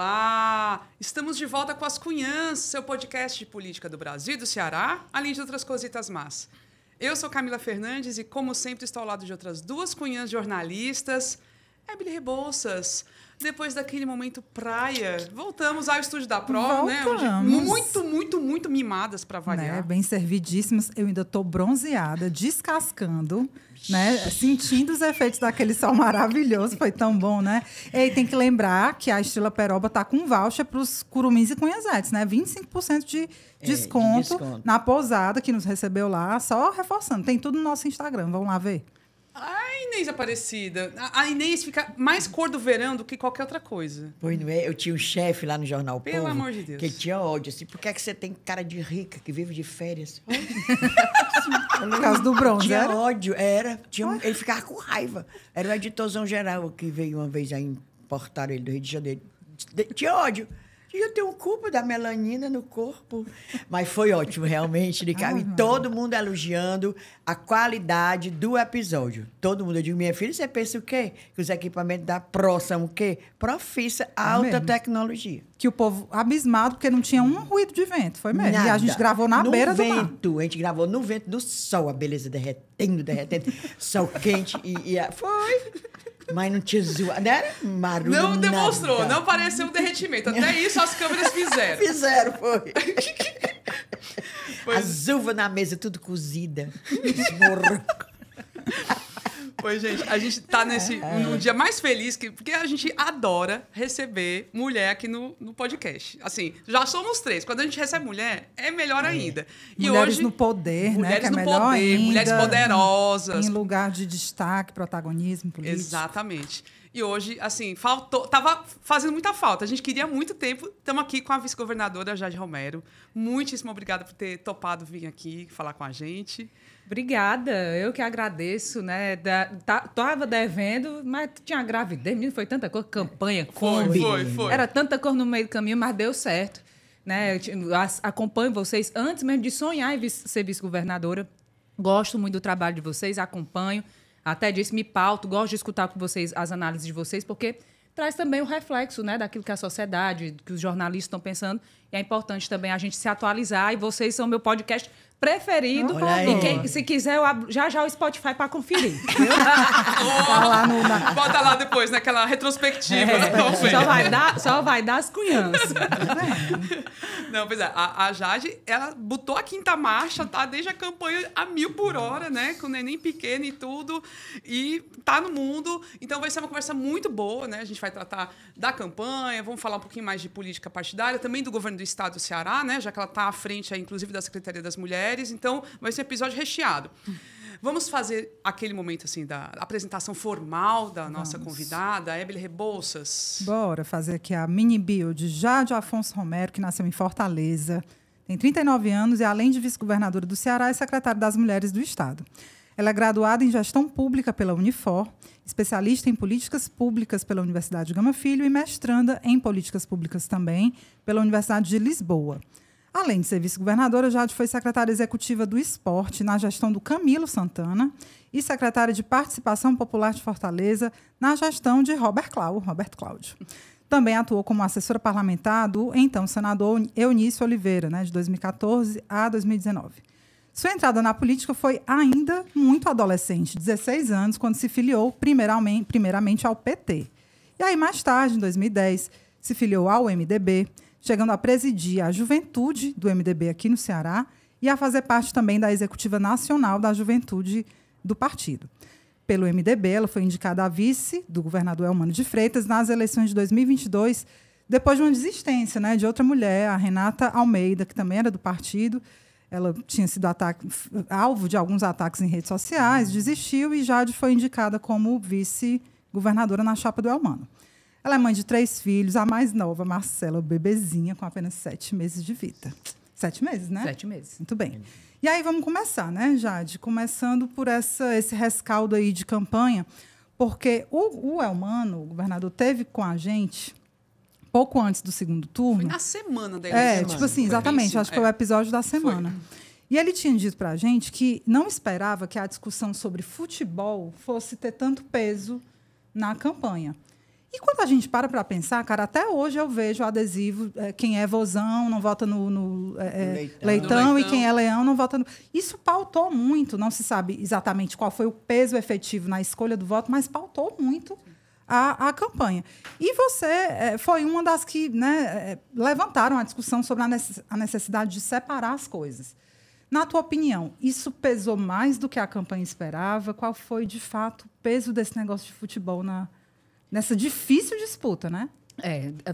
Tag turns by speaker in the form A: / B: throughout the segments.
A: Olá! Estamos de volta com As Cunhãs, seu podcast de política do Brasil e do Ceará, além de outras cositas más. Eu sou Camila Fernandes e, como sempre, estou ao lado de outras duas cunhãs jornalistas, Ébile Rebouças. Depois daquele momento praia, voltamos ao estúdio da Prova, né? Muito mimadas para variar.
B: Né? Bem servidíssimas. Eu ainda estou bronzeada, descascando, né? Sentindo os efeitos daquele sol maravilhoso. Foi tão bom, né? E tem que lembrar que a Estrela Peroba está com voucher para os curumins e cunhazetes, né? 25% de desconto na pousada que nos recebeu lá. Só reforçando. Tem tudo no nosso Instagram. Vamos lá ver.
A: A Inês Aparecida. A Inês fica mais cor do verão do que qualquer outra coisa.
C: Pois não é? Eu tinha um chefe lá no Jornal Povo.
A: Pelo amor de Deus.
C: Que tinha ódio. Assim, por que é que você tem cara de rica, que vive de férias?
B: Por causa do bronze,
C: tinha
B: era?
C: ódio, era. Ele ficava com raiva. Era o editorzão geral que veio uma vez aí, importaram ele do Rio de Janeiro. Tinha ódio. Eu tenho culpa da melanina no corpo. Mas foi ótimo, realmente, de cara. E todo mundo elogiando a qualidade do episódio. Todo mundo. Eu digo, minha filha, você pensa o quê? Que os equipamentos da Pro são o quê? Profissa, alta tecnologia.
B: Que o povo abismado, porque não tinha um ruído de vento. Foi mesmo.
C: Nada.
B: E a gente gravou na beira do mar.
C: A gente gravou no vento, no sol, a beleza derretendo. Sol quente. Foi. Mas não tinha zoado. Não era barulho.
A: Não demonstrou, não pareceu um derretimento. Até isso as câmeras fizeram.
C: Fizeram, foi. As uvas na mesa, tudo cozida.
A: Pois, gente, a gente tá num dia mais feliz, porque a gente adora receber mulher aqui no podcast. Assim, já somos 3. Quando a gente recebe mulher, é melhor ainda. E
B: mulheres
A: hoje,
B: no poder,
A: mulheres
B: né? Que
A: no
B: é melhor
A: poder,
B: ainda,
A: mulheres poderosas.
B: Em lugar de destaque, protagonismo político.
A: Exatamente. E hoje, assim, tava fazendo muita falta. A gente queria há muito tempo. Estamos aqui com a vice-governadora Jade Romero. Muitíssimo obrigada por ter topado vir aqui falar com a gente.
D: Obrigada, eu que agradeço, né? Tava devendo, mas tinha gravidez, menino, foi tanta coisa, campanha, Kombi.
A: Foi.
D: Era tanta coisa no meio do caminho, mas deu certo. Né? Acompanho vocês antes mesmo de sonhar em ser vice-governadora. Gosto muito do trabalho de vocês, acompanho. Até disse, me pauto, gosto de escutar com vocês as análises de vocês, porque traz também o reflexo, né, daquilo que a sociedade, que os jornalistas estão pensando. E é importante também a gente se atualizar. E vocês são meu podcast preferido. E se quiser, eu abro já o Spotify para conferir.
A: Bota lá depois, naquela retrospectiva.
D: Só vai dar as cunhãs.
A: Não, pois é. A Jade, ela botou a quinta marcha, tá? Desde a campanha a 1000 por hora, né? Com o neném pequeno e tudo. E tá no mundo. Então vai ser uma conversa muito boa, né? A gente vai tratar da campanha, vamos falar um pouquinho mais de política partidária, também do governo do estado do Ceará, né? Já que ela tá à frente, inclusive, da Secretaria das Mulheres. Então, vai ser um episódio recheado. Vamos fazer aquele momento assim da apresentação formal da nossa convidada, Ébile Rebouças.
B: Bora fazer aqui a mini bio de Jade Afonso Romero, que nasceu em Fortaleza. Tem 39 anos e, além de vice-governadora do Ceará, é secretária das Mulheres do Estado. Ela é graduada em Gestão Pública pela Unifor, especialista em Políticas Públicas pela Universidade Gama Filho e mestranda em Políticas Públicas também pela Universidade de Lisboa. Além de ser vice-governadora, Jade foi secretária executiva do Esporte na gestão do Camilo Santana e secretária de Participação Popular de Fortaleza na gestão de Roberto Cláudio. Também atuou como assessora parlamentar do então senador Eunício Oliveira, né, de 2014 a 2019. Sua entrada na política foi ainda muito adolescente, 16 anos, quando se filiou primeiramente ao PT. E aí, mais tarde, em 2010, se filiou ao MDB, chegando a presidir a juventude do MDB aqui no Ceará e a fazer parte também da executiva nacional da juventude do partido. Pelo MDB, ela foi indicada a vice do governador Eumano de Freitas nas eleições de 2022, depois de uma desistência, né, de outra mulher, a Renata Almeida, que também era do partido. Ela tinha sido alvo de alguns ataques em redes sociais, desistiu e Jade foi indicada como vice-governadora na chapa do Eumano. Ela é mãe de 3 filhos, a mais nova, Marcela, bebezinha, com apenas 7 meses de vida. 7 meses, né?
D: 7 meses.
B: Muito bem. E aí vamos começar, né, Jade? Começando por esse rescaldo aí de campanha, porque o Eumano, o governador, teve com a gente pouco antes do segundo turno.
A: Foi na semana da eleição.
B: Tipo assim, exatamente. Acho que foi o episódio da semana. Foi. E ele tinha dito para a gente que não esperava que a discussão sobre futebol fosse ter tanto peso na campanha. E quando a gente para pensar, cara, até hoje eu vejo adesivo, quem é vozão não vota no leitão, e quem é leão não vota no... Isso pautou muito, não se sabe exatamente qual foi o peso efetivo na escolha do voto, mas pautou muito a campanha. E você foi uma das que, né, levantaram a discussão sobre a necessidade de separar as coisas. Na tua opinião, isso pesou mais do que a campanha esperava? Qual foi, de fato, o peso desse negócio de futebol nessa difícil disputa, né?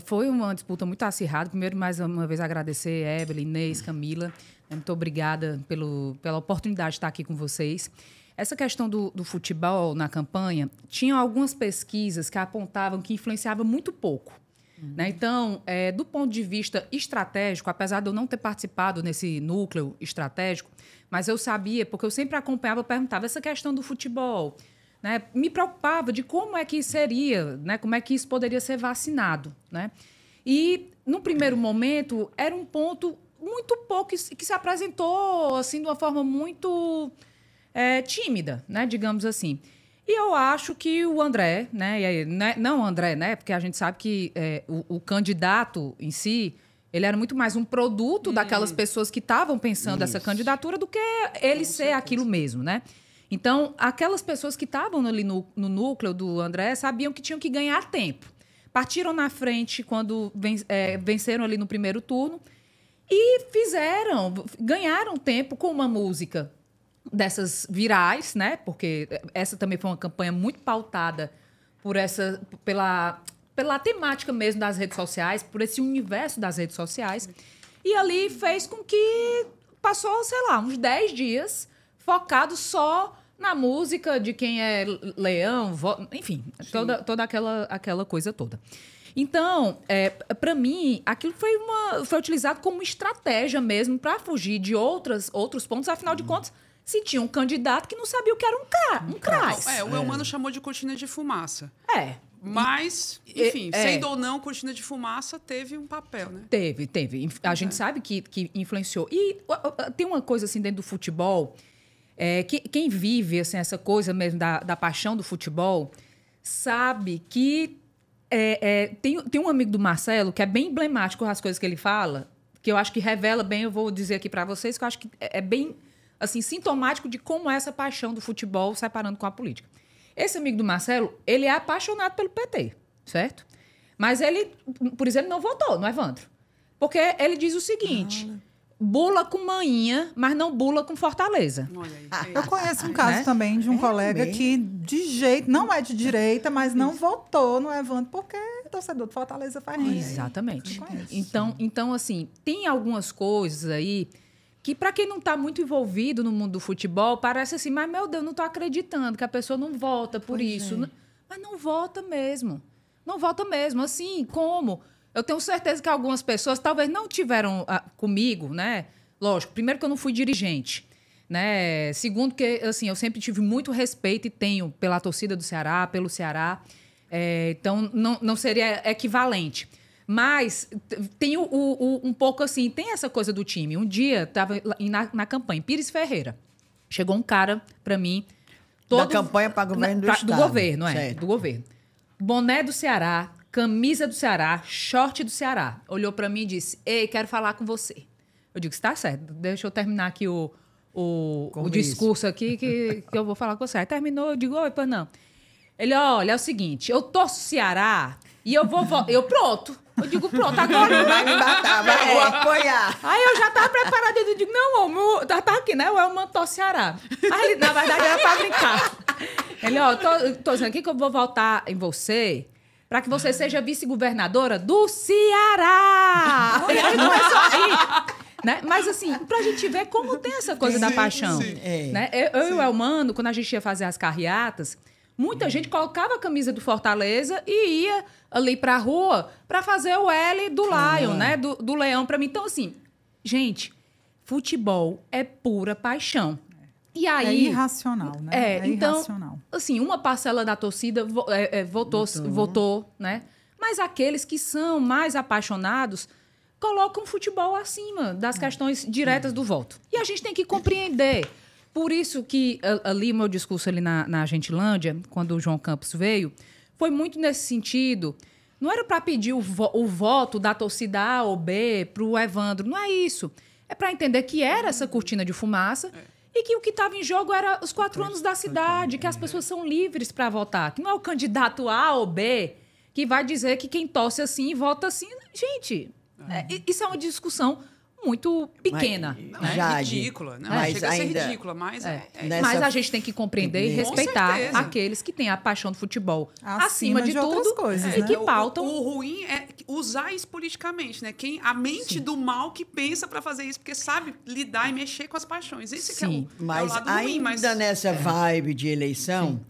D: Foi uma disputa muito acirrada. Primeiro, mais uma vez, agradecer a Evelyn, Inês, Camila. Muito obrigada pela oportunidade de estar aqui com vocês. Essa questão do futebol na campanha, tinham algumas pesquisas que apontavam que influenciava muito pouco. Né? Então, do ponto de vista estratégico, apesar de eu não ter participado nesse núcleo estratégico, mas eu sabia, porque eu sempre acompanhava, perguntava essa questão do futebol, né? Me preocupava de como é que seria, né? Como é que isso poderia ser vacinado. Né? E, no primeiro momento, era um ponto muito pouco que se apresentou assim, de uma forma muito tímida, né? Digamos assim. E eu acho que o André, né? Não o André, né? Porque a gente sabe que o candidato em si, ele era muito mais um produto daquelas pessoas que estavam pensando essa candidatura do que ele ser aquilo mesmo, né? Então, aquelas pessoas que estavam ali no núcleo do André sabiam que tinham que ganhar tempo. Partiram na frente quando venceram ali no primeiro turno e ganharam tempo com uma música dessas virais, né? Porque essa também foi uma campanha muito pautada pela temática mesmo das redes sociais, por esse universo das redes sociais. E ali fez com que passou, sei lá, uns 10 dias focado só na música de quem é leão, enfim, toda aquela coisa toda. Então, para mim, aquilo foi utilizado como estratégia mesmo para fugir de outros pontos, afinal de contas, se tinha um candidato que não sabia o que era um CRAS.
A: O Eumano chamou de cortina de fumaça. Mas, enfim, sendo ou não, cortina de fumaça teve um papel, né?
D: Teve. A gente sabe que influenciou. E tem uma coisa assim dentro do futebol, quem vive assim, essa coisa mesmo da paixão do futebol, sabe que tem um amigo do Marcelo que é bem emblemático as coisas que ele fala, que eu acho que revela bem, eu vou dizer aqui para vocês, que eu acho que é bem assim, sintomático de como é essa paixão do futebol separando com a política. Esse amigo do Marcelo, ele é apaixonado pelo PT, certo? Mas ele, por exemplo, não votou no Evandro. Porque ele diz o seguinte, bula com manhinha, mas não bula com Fortaleza.
A: Olha aí.
B: Eu conheço um caso também de um colega que, não é de direita, mas não votou no Evandro, porque torcedor de Fortaleza faz isso.
D: Exatamente. Então, assim, tem algumas coisas aí que, para quem não está muito envolvido no mundo do futebol, parece assim, mas, meu Deus, não estou acreditando que a pessoa não vota por isso. Mas não vota mesmo. Não vota mesmo. Assim, como? Eu tenho certeza que algumas pessoas talvez não tiveram comigo, né? Lógico, primeiro que eu não fui dirigente, né? Segundo que, assim, eu sempre tive muito respeito e tenho pela torcida do Ceará, pelo Ceará. Então, não seria equivalente. Mas tem um pouco assim, tem essa coisa do time. Um dia, estava na campanha, Pires Ferreira. Chegou um cara para mim...
C: Da campanha para governo do Estado.
D: Do governo, do governo. Boné do Ceará, camisa do Ceará, short do Ceará. Olhou para mim e disse, ei, quero falar com você. Eu digo, está certo, deixa eu terminar aqui o discurso aqui que eu vou falar com você. Aí terminou, eu digo, oi, pois não. Ele, olha, é o seguinte, eu torço Ceará e eu vou... pronto. Eu digo, pronto, agora...
C: Vai me matar, vou apoiar.
D: Aí eu já estava preparada, eu digo, não, homem, tá aqui, né? O Elman torce Ceará. Aí ele, na verdade, era para brincar. Ele, tô dizendo aqui que eu vou votar em você para que você seja vice-governadora do Ceará. E aí começou a rir. Né? Mas, assim, pra gente ver como tem essa coisa da paixão. Né? Eu e o Elmano, quando a gente ia fazer as carreatas, muita gente colocava a camisa do Fortaleza e ia ali pra rua para fazer o L do Lion, né? Do Leão para mim. Então, assim, gente, futebol é pura paixão. E aí,
B: é irracional, né?
D: Então,
B: irracional.
D: Assim, uma parcela da torcida votou, né? Mas aqueles que são mais apaixonados colocam o futebol acima das questões diretas do voto. E a gente tem que compreender. Por isso que ali, meu discurso ali na Gentilândia, quando o João Campos veio, foi muito nesse sentido. Não era para pedir o voto da torcida A ou B para o Evandro, não é isso. É para entender que era essa cortina de fumaça e que o que estava em jogo era os 4 anos da cidade, que as pessoas são livres para votar, que não é o candidato A ou B que vai dizer que quem torce assim vota assim. Gente, isso é uma discussão muito pequena.
A: É ridícula. Não, chega a ser ridícula, mas
D: Mas a gente tem que compreender e respeitar aqueles que têm a paixão do futebol acima de tudo
B: coisas,
D: e que pautam.
A: O ruim é usar isso politicamente, né? A mente do mal que pensa para fazer isso, porque sabe lidar e mexer com as paixões. Esse que é o lado ruim. Mas
C: nessa vibe de eleição,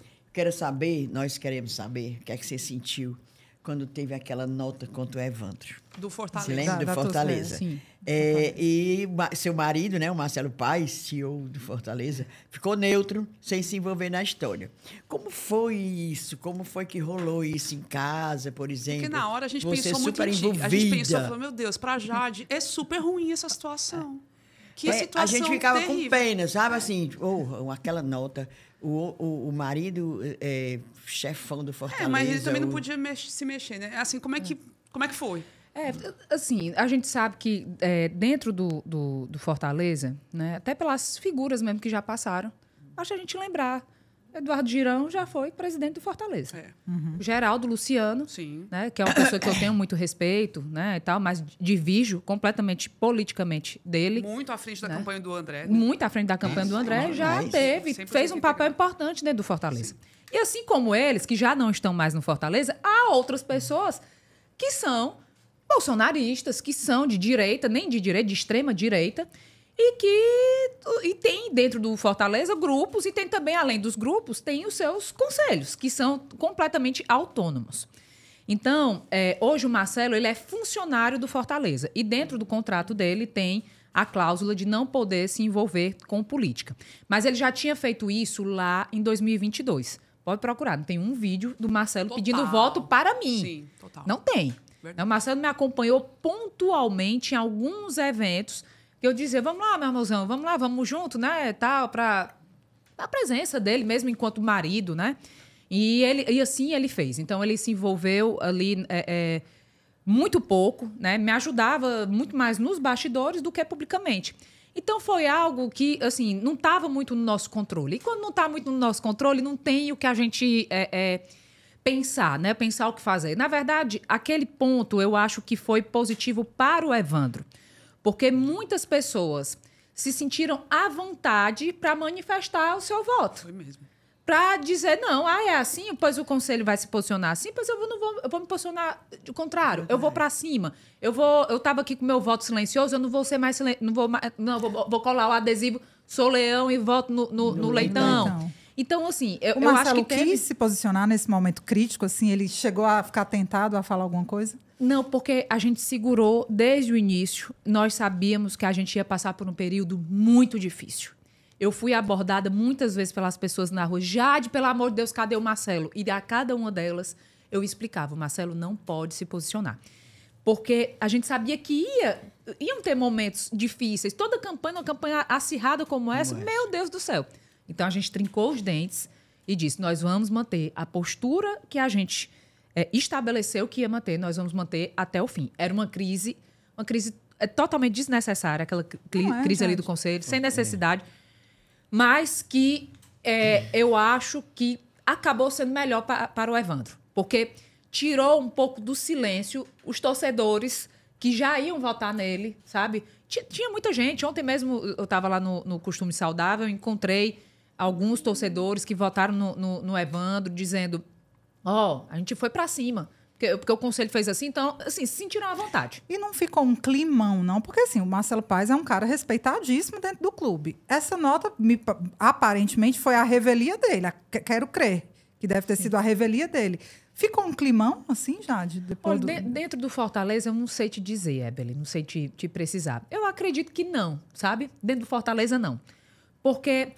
C: nós queremos saber o que é que você sentiu quando teve aquela nota contra o Evandro.
A: Do Fortaleza.
C: Você lembra do Fortaleza?
D: Sim.
C: E seu marido, né, o Marcelo Paes, CEO do Fortaleza, ficou neutro, sem se envolver na história. Como foi isso? Como foi que rolou isso em casa, por exemplo?
A: Porque na hora a gente
C: Você
A: pensou muito
C: super
A: em ti.
C: envolvida.
A: A gente pensou, falou, meu Deus, pra Jade é super ruim essa situação. Que situação
C: a gente ficava
A: terrível.
C: com pena, sabe? Assim, aquela nota, o marido chefão do Fortaleza.
A: Mas ele também não podia se mexer, né? Assim, como é que foi?
D: Assim, a gente sabe que dentro do Fortaleza, né, até pelas figuras mesmo que já passaram, basta a gente lembrar. Eduardo Girão já foi presidente do Fortaleza. Geraldo Luciano, né, que é uma pessoa que eu tenho muito respeito, né, e tal, mas divijo completamente politicamente dele.
A: Muito à frente da campanha do André. Né?
D: Muito à frente da campanha do André, fez um papel importante dentro do Fortaleza. E assim como eles, que já não estão mais no Fortaleza, há outras pessoas que são bolsonaristas, que são de direita, nem de direita, de extrema direita, e tem dentro do Fortaleza grupos, e tem também, além dos grupos, tem os seus conselhos, que são completamente autônomos. Então, hoje o Marcelo ele é funcionário do Fortaleza, e dentro do contrato dele tem a cláusula de não poder se envolver com política. Mas ele já tinha feito isso lá em 2022. Pode procurar, não tem um vídeo do Marcelo pedindo voto para mim. Sim, total. Não tem. Verdade. O Marcelo me acompanhou pontualmente em alguns eventos que eu dizia, vamos lá, meu irmãozão, vamos lá, vamos junto, né, tal, para a presença dele mesmo enquanto marido, né? E assim ele fez. Então, ele se envolveu ali muito pouco, né? Me ajudava muito mais nos bastidores do que publicamente. Então, foi algo que, assim, não estava muito no nosso controle. E quando não está muito no nosso controle, não tem o que a gente pensar, né? Pensar o que fazer. Na verdade, aquele ponto eu acho que foi positivo para o Evandro. Porque muitas pessoas se sentiram à vontade para manifestar o seu voto. Foi mesmo. Para dizer, não, é assim, pois o conselho vai se posicionar assim, pois eu vou me posicionar do contrário. Eu vou para cima. Eu estava aqui com meu voto silencioso, eu não vou ser mais silencioso, vou colar o adesivo, sou leão e voto no leitão. Então, assim, eu acho que
B: quis se posicionar nesse momento crítico, assim, ele chegou a ficar tentado a falar alguma coisa?
D: Não, porque a gente segurou desde o início. Nós sabíamos que a gente ia passar por um período muito difícil. Eu fui abordada muitas vezes pelas pessoas na rua. Jade, pelo amor de Deus, cadê o Marcelo? E a cada uma delas eu explicava, o Marcelo não pode se posicionar. Porque a gente sabia que iam ter momentos difíceis. Toda campanha, uma campanha acirrada como essa, meu Deus do céu. Então, a gente trincou os dentes e disse, nós vamos manter a postura que a gente estabeleceu que ia manter, nós vamos manter até o fim. Era uma crise totalmente desnecessária, aquela crise ali do Conselho, sem necessidade, mas que eu acho que acabou sendo melhor para o Evandro, porque tirou um pouco do silêncio os torcedores que já iam votar nele, sabe? Tinha muita gente. Ontem mesmo eu estava lá no Costume Saudável, encontrei alguns torcedores que votaram no Evandro, dizendo, a gente foi para cima, porque o conselho fez assim, então, assim, se sentiram à vontade.
B: E não ficou um climão, não? Porque, assim, o Marcelo Paes é um cara respeitadíssimo dentro do clube. Essa nota, aparentemente, foi a revelia dele. Quero crer que deve ter sido a revelia dele. Ficou um climão, assim, Jade?
D: Dentro do Fortaleza, eu não sei te dizer, Ebeli, não sei te precisar. Eu acredito que não, sabe? Dentro do Fortaleza, não. Porque,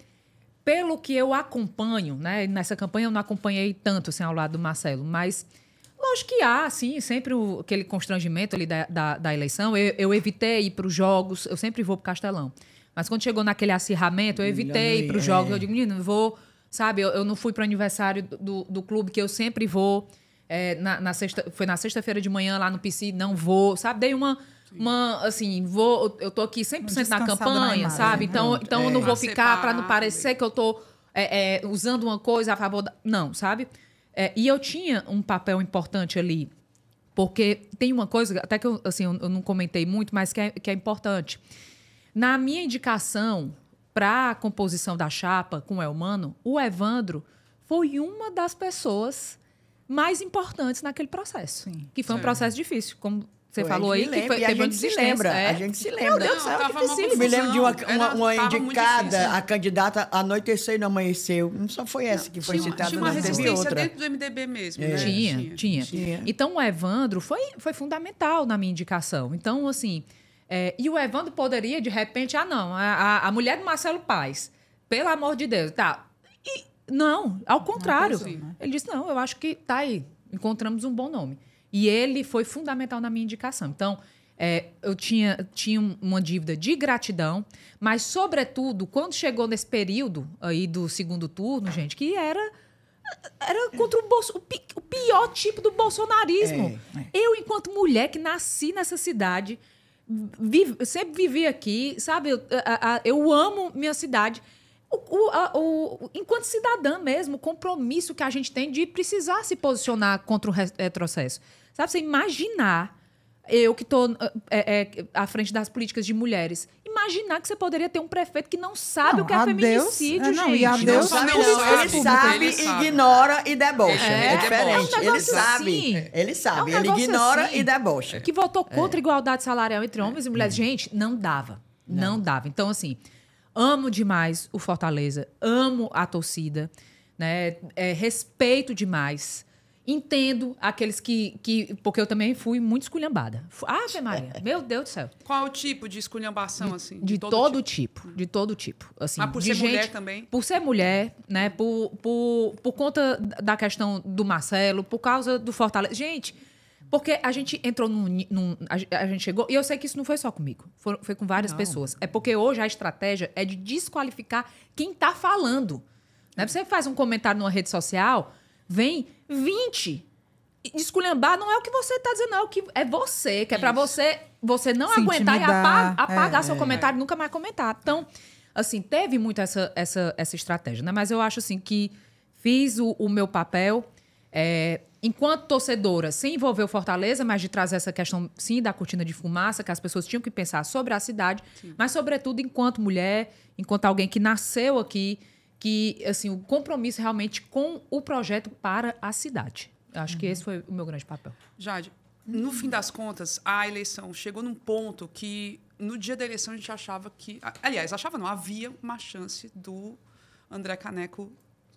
D: pelo que eu acompanho, né? Nessa campanha eu não acompanhei tanto, assim, ao lado do Marcelo, mas lógico que há, assim, sempre aquele constrangimento ali da eleição. Eu evitei ir para os jogos, eu sempre vou para o Castelão. Mas quando chegou naquele acirramento, eu evitei ir para os jogos. Eu digo, menino, vou sabe? Eu não fui para o aniversário do clube, que eu sempre vou. Foi na sexta-feira de manhã lá no PC, não vou, sabe? Dei uma assim, eu tô aqui 100% na campanha, sabe? Então eu não vou ficar para não parecer que eu tô usando uma coisa a favor Não, sabe? E eu tinha um papel importante ali, porque tem uma coisa, até que eu não comentei muito, mas que é importante. Na minha indicação para a composição da chapa com o Elmano, o Evandro foi uma das pessoas mais importantes naquele processo. Sim. Que foi um processo difícil, como você falou aí, que teve uma desistência.
C: A gente se lembra.
D: Meu Deus do céu, que difícil.
C: Me lembro de uma indicada, a candidata anoiteceu e não amanheceu. Não só foi essa que foi citada,
A: tinha uma resistência
C: outra.
A: dentro do MDB mesmo, né?
D: Tinha. Então, o Evandro foi fundamental na minha indicação. Então, assim... e o Evandro poderia, de repente... a mulher do Marcelo Paes, pelo amor de Deus, tá... Não, ao contrário. Ele disse, não, eu acho que tá aí, encontramos um bom nome. E ele foi fundamental na minha indicação. Então, eu tinha uma dívida de gratidão, mas, sobretudo, quando chegou nesse período aí do segundo turno, gente, que era contra o pior tipo do bolsonarismo. Eu, enquanto mulher que nasci nessa cidade, sempre vivi aqui, sabe? Eu amo minha cidade. Enquanto cidadã mesmo, o compromisso que a gente tem de precisar se posicionar contra o retrocesso. Sabe, você imaginar, eu que estou à frente das políticas de mulheres, imaginar que você poderia ter um prefeito que não sabe o que é feminicídio, gente.
B: E a Deus
C: ele sabe, ignora e debocha. É diferente. Ele sabe.
D: Assim,
C: ele sabe. Ele ignora
D: assim,
C: e debocha.
D: Que votou contra a igualdade salarial entre homens e mulheres. Gente, não dava. Não dava. Então, assim... Amo demais o Fortaleza, amo a torcida, né? Respeito demais. Entendo aqueles que... Porque eu também fui muito esculhambada. Ave Maria, meu Deus do céu.
A: Qual o tipo de esculhambação, assim?
D: De todo tipo. De todo tipo. Assim,
A: por ser mulher também? Por
D: ser mulher, né? Por conta da questão do Marcelo, por causa do Fortaleza. Gente... Porque a gente entrou a gente chegou... E eu sei que isso não foi só comigo. Foi com várias pessoas. É porque hoje a estratégia é de desqualificar quem está falando. Né? Você faz um comentário numa rede social, vem 20. Esculhambar não é o que você está dizendo, não. É o que é você. Que é para você não se aguentar intimidar, e apagar seu comentário e nunca mais comentar. Então, assim, teve muito essa estratégia. Né? Mas eu acho assim, que fiz o meu papel... enquanto torcedora, sem envolver o Fortaleza, mas de trazer essa questão, sim, da cortina de fumaça, que as pessoas tinham que pensar sobre a cidade, mas, sobretudo, enquanto mulher, enquanto alguém que nasceu aqui, que, assim, o compromisso realmente com o projeto para a cidade. Eu acho que esse foi o meu grande papel.
A: Jade, no fim das contas, a eleição chegou num ponto que, no dia da eleição, a gente achava que... Aliás, não, havia uma chance do André Caneco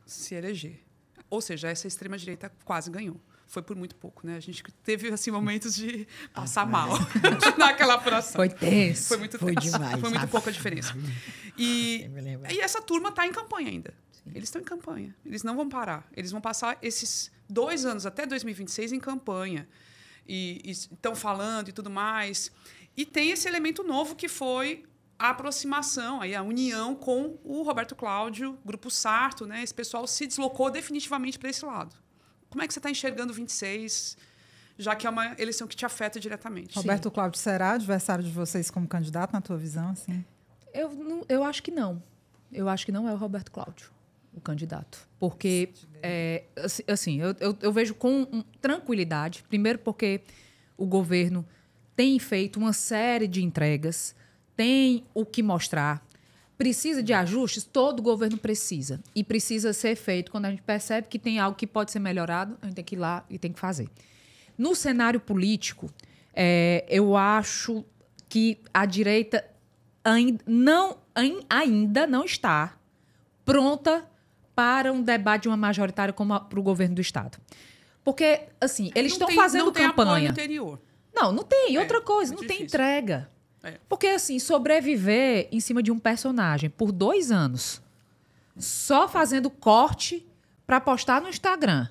A: se eleger. Ou seja, essa extrema-direita quase ganhou. Foi por muito pouco, né? A gente teve, assim, momentos de passar mal naquela apuração.
D: Foi tenso.
A: Foi muito tenso.
C: Demais.
A: Foi muito pouca diferença. E essa turma está em campanha ainda. Eles estão em campanha. Eles não vão parar. Eles vão passar esses 2 anos, até 2026, em campanha. E estão falando e tudo mais. E tem esse elemento novo que foi... a aproximação, aí a união com o Roberto Cláudio, Grupo Sarto, né? Esse pessoal se deslocou definitivamente para esse lado. Como é que você está enxergando o 26, já que é uma eleição que te afeta diretamente?
B: Roberto Cláudio será adversário de vocês como candidato, na tua visão? Assim?
D: Eu acho que não. Eu acho que não é o Roberto Cláudio o candidato. Porque, assim, eu vejo com tranquilidade. Primeiro porque o governo tem feito uma série de entregas, tem o que mostrar. Precisa de ajustes? Todo governo precisa. E precisa ser feito. Quando a gente percebe que tem algo que pode ser melhorado, a gente tem que ir lá e tem que fazer. No cenário político, eu acho que a direita ainda não está pronta para um debate de uma majoritária como para o governo do Estado. Porque, assim, eles estão fazendo campanha. Não tem apoio
A: interior.
D: Não tem. Outra coisa, não tem entrega. Porque, assim, sobreviver em cima de um personagem por 2 anos, só fazendo corte para postar no Instagram,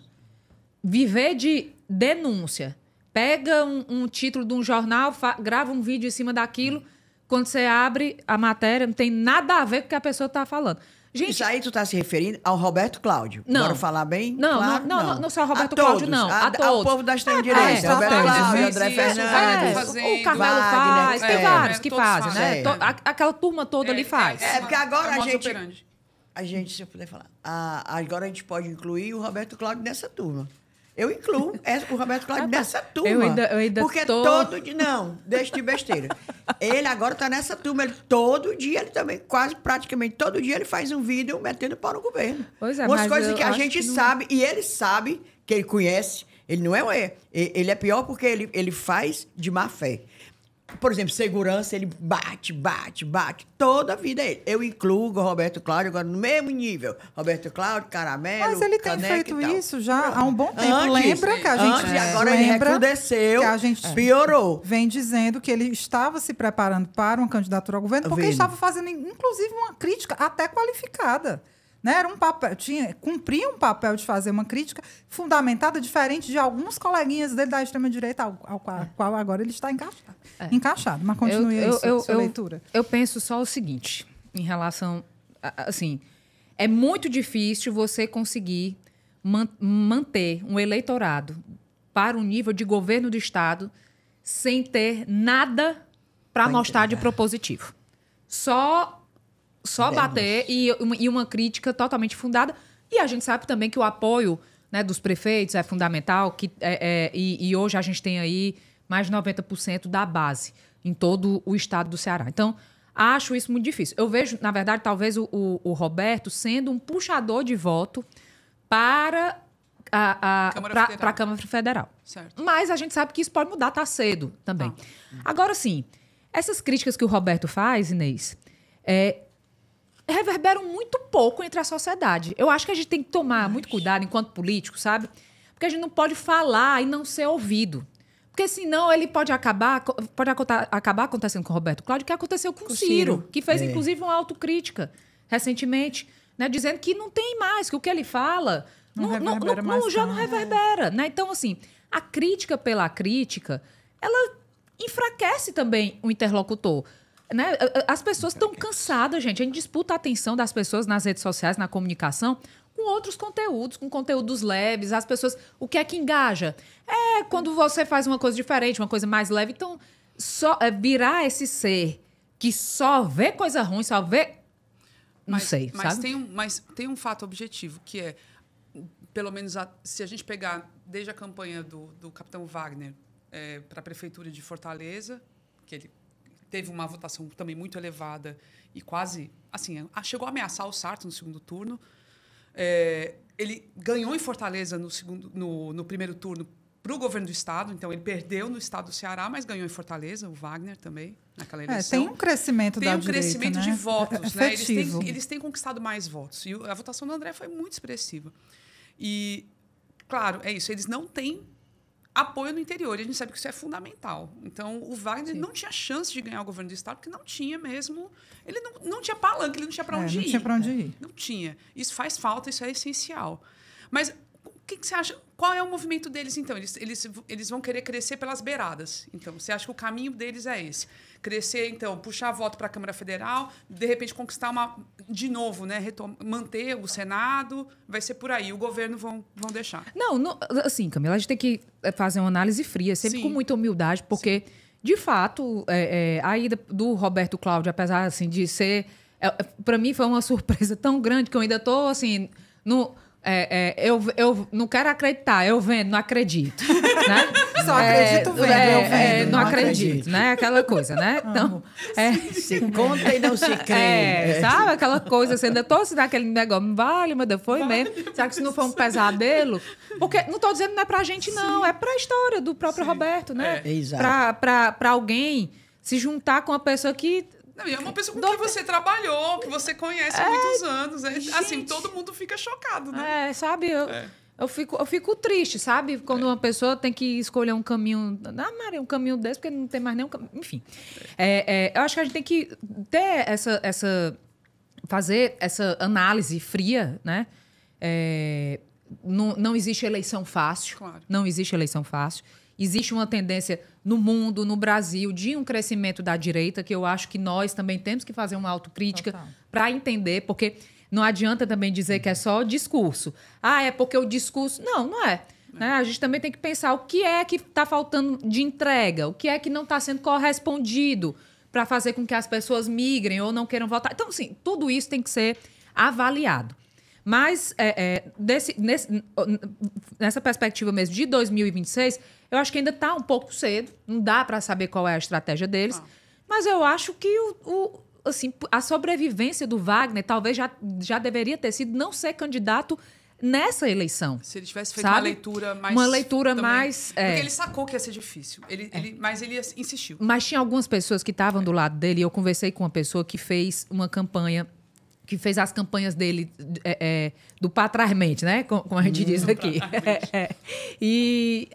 D: viver de denúncia, pega um título de um jornal, grava um vídeo em cima daquilo, quando você abre a matéria, não tem nada a ver com o que a pessoa está falando. Gente,
C: Isso aí tu está se referindo ao Roberto Cláudio.
D: Não.
C: Bora falar bem?
D: Não,
C: claro,
D: não só ao Roberto
C: A
D: Cláudio,
C: todos,
D: não. A
C: Ao
D: todos.
C: povo da extrema-direita. Roberto
B: estratégia,
C: Cláudio,
B: né?
C: André
A: Isso,
C: Fernandes.
A: fazendo,
D: O Carmelo
C: Wagner,
D: faz, tem vários que
A: todos
D: fazem, né?
C: fazem.
D: Aquela turma toda ali faz.
C: Porque agora
A: modus operandi.
C: a gente, se eu puder falar, agora a gente pode incluir o Roberto Cláudio nessa turma. Eu incluo o Roberto Cláudio nessa turma.
D: Eu ainda
C: porque
D: tô...
C: todo dia... Não, deixa de besteira. Ele agora está nessa turma. Todo dia, ele também, quase praticamente todo dia, ele faz um vídeo metendo pau no governo.
D: Pois é,
C: umas
D: mas
C: coisas
D: eu
C: que a
D: acho
C: gente
D: que não-
C: sabe, e ele sabe, que ele conhece. Ele não é um erro. Ele é pior porque ele faz de má fé. Por exemplo, segurança, ele bate. Toda a vida é ele. Eu incluo o Roberto Cláudio agora no mesmo nível. Roberto Cláudio, Caramelo,
B: Mas ele tem
C: Caneca
B: feito
C: e tal.
B: isso já há um bom tempo.
C: Antes,
B: Lembra que a gente
C: antes, e agora ele
B: lembra
C: recrudesceu,
B: que a gente
C: piorou.
B: vem dizendo que ele estava se preparando para uma candidatura ao governo porque
C: Vendo.
B: estava fazendo, inclusive, uma crítica até qualificada. Né? Era um papel, cumpria um papel de fazer uma crítica fundamentada, diferente de alguns coleguinhas dele da extrema-direita, ao qual agora ele está encaixado. Mas continue aí sua leitura.
D: Eu penso só o seguinte, em relação... Assim, é muito difícil você conseguir manter um eleitorado para um nível de governo do Estado sem ter nada para mostrar de propositivo. Só bater e uma crítica totalmente fundada. E a gente sabe também que o apoio, né, dos prefeitos é fundamental, e hoje a gente tem aí mais de 90% da base em todo o estado do Ceará. Então, acho isso muito difícil. Eu vejo, na verdade, talvez o Roberto sendo um puxador de voto para a Câmara Federal.
A: Certo.
D: Mas a gente sabe que isso pode mudar, tá cedo também. Agora, sim, essas críticas que o Roberto faz, Inês, reverberam muito pouco entre a sociedade. Eu acho que a gente tem que tomar muito cuidado enquanto político, sabe? Porque a gente não pode falar e não ser ouvido. Porque senão ele pode acabar acontecendo com o Roberto Cláudio, que aconteceu com o Ciro, que fez, inclusive, uma autocrítica recentemente, né, dizendo que não tem mais, que o que ele fala já não reverbera. Né? Então, assim, a crítica pela crítica, ela enfraquece também o interlocutor. Né? As pessoas estão cansadas, gente. A gente disputa a atenção das pessoas nas redes sociais, na comunicação, com outros conteúdos, com conteúdos leves. As pessoas... O que é que engaja? É quando você faz uma coisa diferente, uma coisa mais leve. Então, virar esse ser que só vê coisa ruim, só vê...
A: Mas
D: sabe?
A: Mas tem um fato objetivo, que é, pelo menos, se a gente pegar desde a campanha do capitão Wagner para a Prefeitura de Fortaleza, que ele teve uma votação também muito elevada e quase, assim, chegou a ameaçar o Sarto no segundo turno. Ele ganhou em Fortaleza no primeiro turno para o governo do Estado, então ele perdeu no Estado do Ceará, mas ganhou em Fortaleza, o Wagner também, naquela eleição.
B: Tem um crescimento da direita,
A: Tem um crescimento,
B: né?
A: de votos, né?
B: Efetivo.
A: Eles têm conquistado mais votos. E a votação do André foi muito expressiva. E, claro, é isso, eles não têm apoio no interior, e a gente sabe que isso é fundamental. Então, o Wagner não tinha chance de ganhar o governo do Estado, porque não tinha mesmo... Ele não tinha palanque, ele não tinha para onde ir.
B: Não tinha para onde ir.
A: Não tinha. Isso faz falta, isso é essencial. Mas o que você acha? Qual é o movimento deles, então? Eles vão querer crescer pelas beiradas. Então, você acha que o caminho deles é esse? Crescer, então, puxar voto para a Câmara Federal, de repente conquistar de novo, né? Manter o Senado, vai ser por aí. O governo vão deixar.
D: Não, assim, Camila, a gente tem que fazer uma análise fria, sempre
A: Sim.
D: com muita humildade, porque, de fato, a ida do Roberto Cláudio, apesar assim, de ser... para mim foi uma surpresa tão grande que eu ainda estou, assim... Eu não quero acreditar, eu vendo, não acredito. Né?
B: Só acredito vendo, eu vendo.
D: Não acredito, né? Aquela coisa, né? Então,
C: se conta e não se crê.
D: sabe? Aquela coisa, assim, ainda estou assim, naquele negócio, vale, meu Deus, foi mesmo. Será que isso não foi um pesadelo? Porque, não estou dizendo que não é pra gente, não, é pra história do próprio Roberto, né?
C: Exato.
D: Pra alguém se juntar com uma pessoa que...
A: Não, e é uma pessoa com quem você trabalhou, que você conhece há muitos anos. Assim, todo mundo fica chocado, né?
D: Sabe? Eu fico triste, sabe? Quando uma pessoa tem que escolher um caminho... Maria, um caminho desse, porque não tem mais nenhum caminho. Enfim. Eu acho que a gente tem que ter fazer essa análise fria, né? Não existe eleição fácil.
A: Claro.
D: Não existe eleição fácil. Existe uma tendência no mundo, no Brasil, de um crescimento da direita, que eu acho que nós também temos que fazer uma autocrítica para entender, porque Não adianta também dizer que é só discurso. Ah, é porque o discurso... Não, não é. Né? A gente também tem que pensar o que é que está faltando de entrega, o que é que não está sendo correspondido para fazer com que as pessoas migrem ou não queiram votar. Então, assim, tudo isso tem que ser avaliado. Mas, nessa perspectiva mesmo de 2026, eu acho que ainda está um pouco cedo, não dá para saber qual é a estratégia deles, mas eu acho que assim, a sobrevivência do Wagner talvez já deveria ter sido não ser candidato nessa eleição.
A: Se ele tivesse feito
D: sabe?
A: uma leitura mais...
D: Uma leitura
A: também,
D: mais...
A: Porque ele sacou que ia ser difícil. Mas ele insistiu.
D: Mas tinha algumas pessoas que estavam do lado dele. Eu conversei com uma pessoa que fez uma campanha, que fez as campanhas dele do patrarmente, né? Como a gente diz aqui. E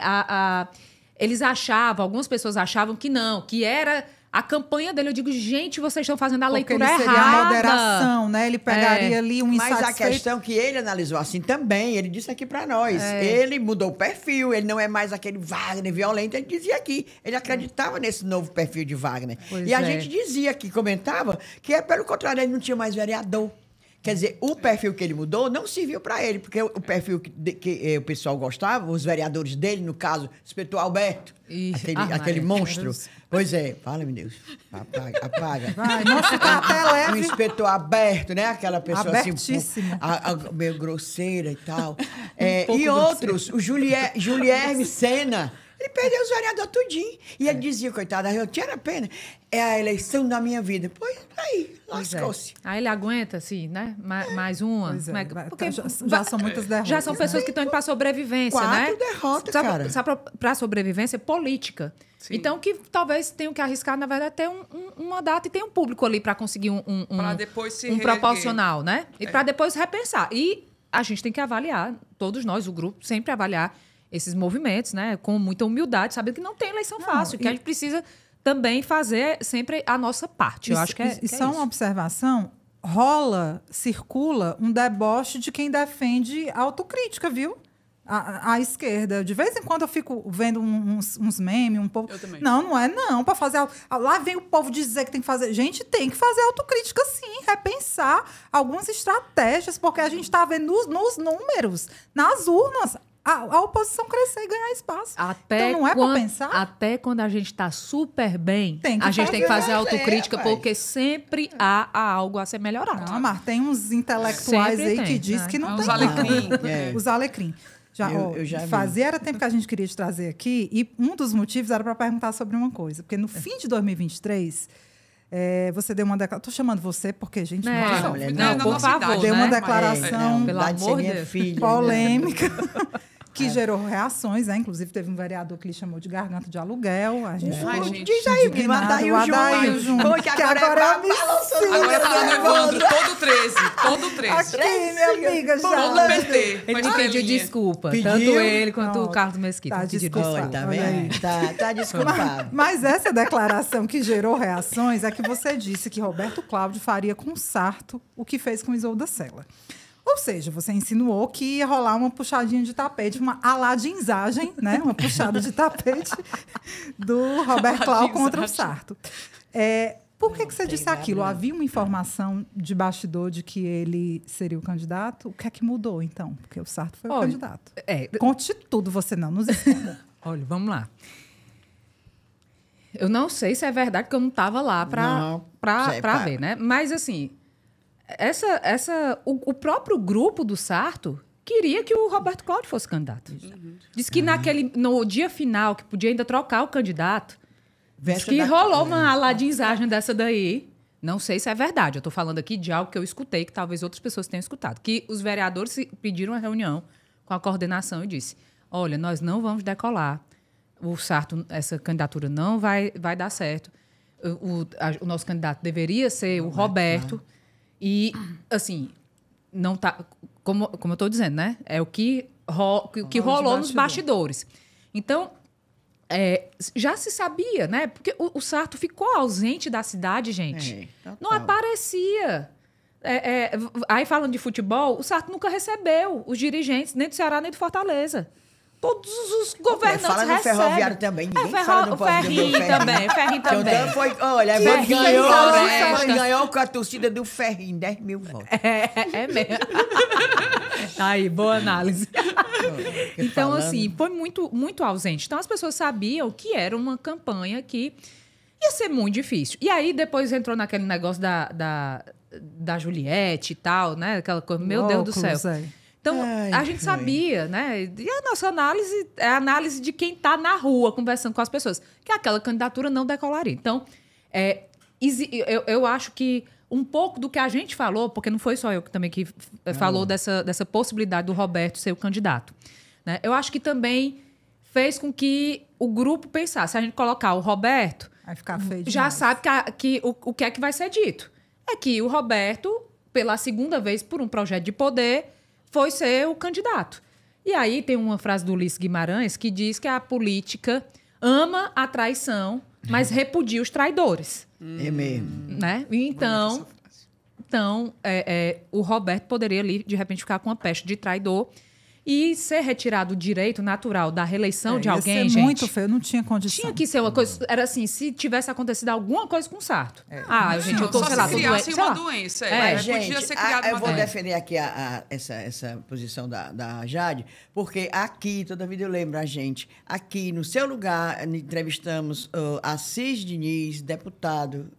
D: eles achavam, algumas pessoas achavam que não, que era... A campanha dele, eu digo, gente, vocês estão fazendo a
B: Porque
D: leitura
B: ele seria
D: errada.
B: a moderação, né? Ele pegaria ali um
C: Mas
B: insatisfeito.
C: a questão que ele analisou assim também, ele disse aqui pra nós. Ele mudou o perfil, ele não é mais aquele Wagner violento, ele dizia aqui. Ele acreditava nesse novo perfil de Wagner.
D: Pois
C: e a
D: é.
C: gente dizia aqui, comentava, que é pelo contrário, ele não tinha mais vereador. Quer dizer, o perfil que ele mudou não serviu para ele, porque o perfil que o pessoal gostava, os vereadores dele, no caso, inspetor Alberto, aquele monstro. Pois é, fala, meu Deus, apaga.
B: Vai, não ficar até
C: O
B: leve.
C: inspetor aberto, né? Aquela pessoa
B: Abertíssimo.
C: assim, meio grosseira e tal. E outros, o Julierme Sena. Ele perdeu os vereadores tudinho. E ele dizia, coitada, eu tinha pena. É a eleição da minha vida. Pois aí, lascou-se.
D: Aí ele aguenta, assim, né? Mais uma.
B: Pois é,
D: Porque
B: já são muitas derrotas.
D: já são pessoas
B: né?
D: que estão indo para sobrevivência,
C: 4
D: né?
C: derrotas, cara.
D: Sabe para sobrevivência política.
A: Sim.
D: Então, que talvez tenham que arriscar, na verdade, ter um mandato e ter um público ali para conseguir
A: Pra depois se
D: um
A: reerguer.
D: proporcional, né? E para depois repensar. E a gente tem que avaliar, todos nós, o grupo, sempre avaliar esses movimentos, né? Com muita humildade, sabendo que não tem eleição fácil, que a gente precisa também fazer sempre a nossa parte. Eu acho que é
B: só uma observação, circula um deboche de quem defende a autocrítica, viu? A esquerda. De vez em quando eu fico vendo uns memes, um povo...
A: Eu também.
B: Não é não. Para fazer... Lá vem o povo dizer que tem que fazer... Gente, tem que fazer autocrítica, sim. Repensar algumas estratégias, porque a gente está vendo nos números, nas urnas, a oposição crescer e ganhar espaço. então não é para pensar?
D: Até quando a gente está super bem,
B: Tem que
D: a gente tem que fazer
C: fazer,
D: autocrítica,
C: rapaz.
D: porque sempre há algo a ser melhorado.
B: Não, mas tem uns intelectuais
D: Sempre
B: aí
D: tem,
B: que diz
D: né?
B: que não
A: Os
B: tem.
A: alecrim.
B: Não.
C: É.
B: Os alecrim.
C: Eu já vi.
B: Fazia era tempo que a gente queria te trazer aqui, e um dos motivos era para perguntar sobre uma coisa. Porque no fim de 2023, você deu uma declaração. Estou chamando você porque, gente,
D: É,
B: não,
C: mulher,
D: não,
A: na
D: por
A: nossa
D: favor,
A: idade.
B: deu uma
D: né?
B: declaração
D: Pelo
C: idade de ser
D: amor de
C: minha
D: Deus.
C: filha,
B: polêmica. Que gerou reações, né? Inclusive, teve um vereador que lhe chamou de garganta de aluguel. A gente
A: Ai,
B: ficou
A: gente.
C: Diz aí, me
B: indignado.
C: manda aí o
B: Adail
C: Júnior. Como que agora é balançando.
A: Agora tá no Evandro, todo 13. Todo 13.
B: Aqui, minha amiga, já.
A: Todo PT.
D: Ele
A: com a
D: pediu
A: estrelinha.
D: desculpa.
C: Pediu?
D: Tanto ele quanto
B: Pronto.
D: o Carlos Mesquita.
B: Tá,
D: pediram
B: desculpa.
C: Olha, tá
B: Olha aí.
C: vendo? Tá desculpado.
B: Mas essa declaração que gerou reações é que você disse que Roberto Cláudio faria com Sarto o que fez com Isolda Sela. Ou seja, você insinuou que ia rolar uma puxadinha de tapete, uma aladinzagem, né? Uma puxada de tapete do Roberto Cláudio contra o Sarto. Por que você disse aquilo? Havia uma informação de bastidor de que ele seria o candidato? O que é que mudou, então? Porque o Sarto foi o
D: Olha,
B: candidato. Conte tudo, você não nos esconda.
D: Olha, vamos lá. Eu não sei se é verdade, porque eu não estava lá para ver, né? Mas, assim, o próprio grupo do Sarto queria que o Roberto Cláudio fosse candidato. Diz que no dia final, que podia ainda trocar o candidato, diz que rolou uma aladinzagem dessa daí. Não sei se é verdade. Eu estou falando aqui de algo que eu escutei, que talvez outras pessoas tenham escutado. Que os vereadores pediram uma reunião com a coordenação e disse: olha, nós não vamos decolar. O Sarto, essa candidatura não vai dar certo. O nosso candidato deveria ser o Roberto. E, assim, não tá... Como eu estou dizendo, né? É o que rolou nos bastidores. Então, já se sabia, né? Porque o Sarto ficou ausente da cidade, gente. Não aparecia. Aí, falando de futebol, o Sarto nunca recebeu os dirigentes, nem do Ceará, nem do Fortaleza. Todos os governantes
C: Fala no
D: recebem.
C: ferroviário também. Ninguém fala no
D: o
C: posto do meu
D: Ferrinho também, Ferrinho também.
C: Então foi, olha,
D: Ferrinho, Floresta.
C: ganhou com a torcida do Ferrinho, 10 mil votos.
D: É mesmo. Aí, boa análise. Então,
C: falando.
D: assim, foi muito, muito ausente. Então, as pessoas sabiam que era uma campanha que ia ser muito difícil. E aí, depois entrou naquele negócio da Juliette e tal, né? Aquela coisa, meu Deus do céu. Então, a gente sabia, né? E a nossa análise é a análise de quem está na rua conversando com as pessoas, que aquela candidatura não decolaria. Então, eu acho que um pouco do que a gente falou, porque não foi só eu que falou dessa possibilidade do Roberto ser o candidato, né? Eu acho que também fez com que o grupo pensasse, se a gente colocar o Roberto,
B: Vai ficar feio
D: já
B: demais.
D: sabe o que é que vai ser dito. É que o Roberto, pela segunda vez, por um projeto de poder, foi ser o candidato. E aí tem uma frase do Ulisses Guimarães que diz que a política ama a traição, mas repudia os traidores.
C: É mesmo.
D: Né? Então, o Roberto poderia ali, de repente, ficar com uma peste de traidor e ser retirado o direito natural da reeleição de alguém,
B: ia ser
D: gente.
B: muito feio, não tinha condição.
D: Tinha que ser uma coisa... Era assim, se tivesse acontecido alguma coisa com o Sarto. Gente, eu tô,
A: só
D: sei lá,
A: se
D: tô
A: criasse
D: doente, sei
A: uma
D: lá.
A: doença.
C: Mas,
A: Podia
C: gente,
A: ser criada
C: eu
A: uma
C: vou
A: doença.
C: defender aqui essa posição da Jade, porque aqui, toda vida eu lembro a gente, aqui no seu lugar, entrevistamos Assis Diniz, deputado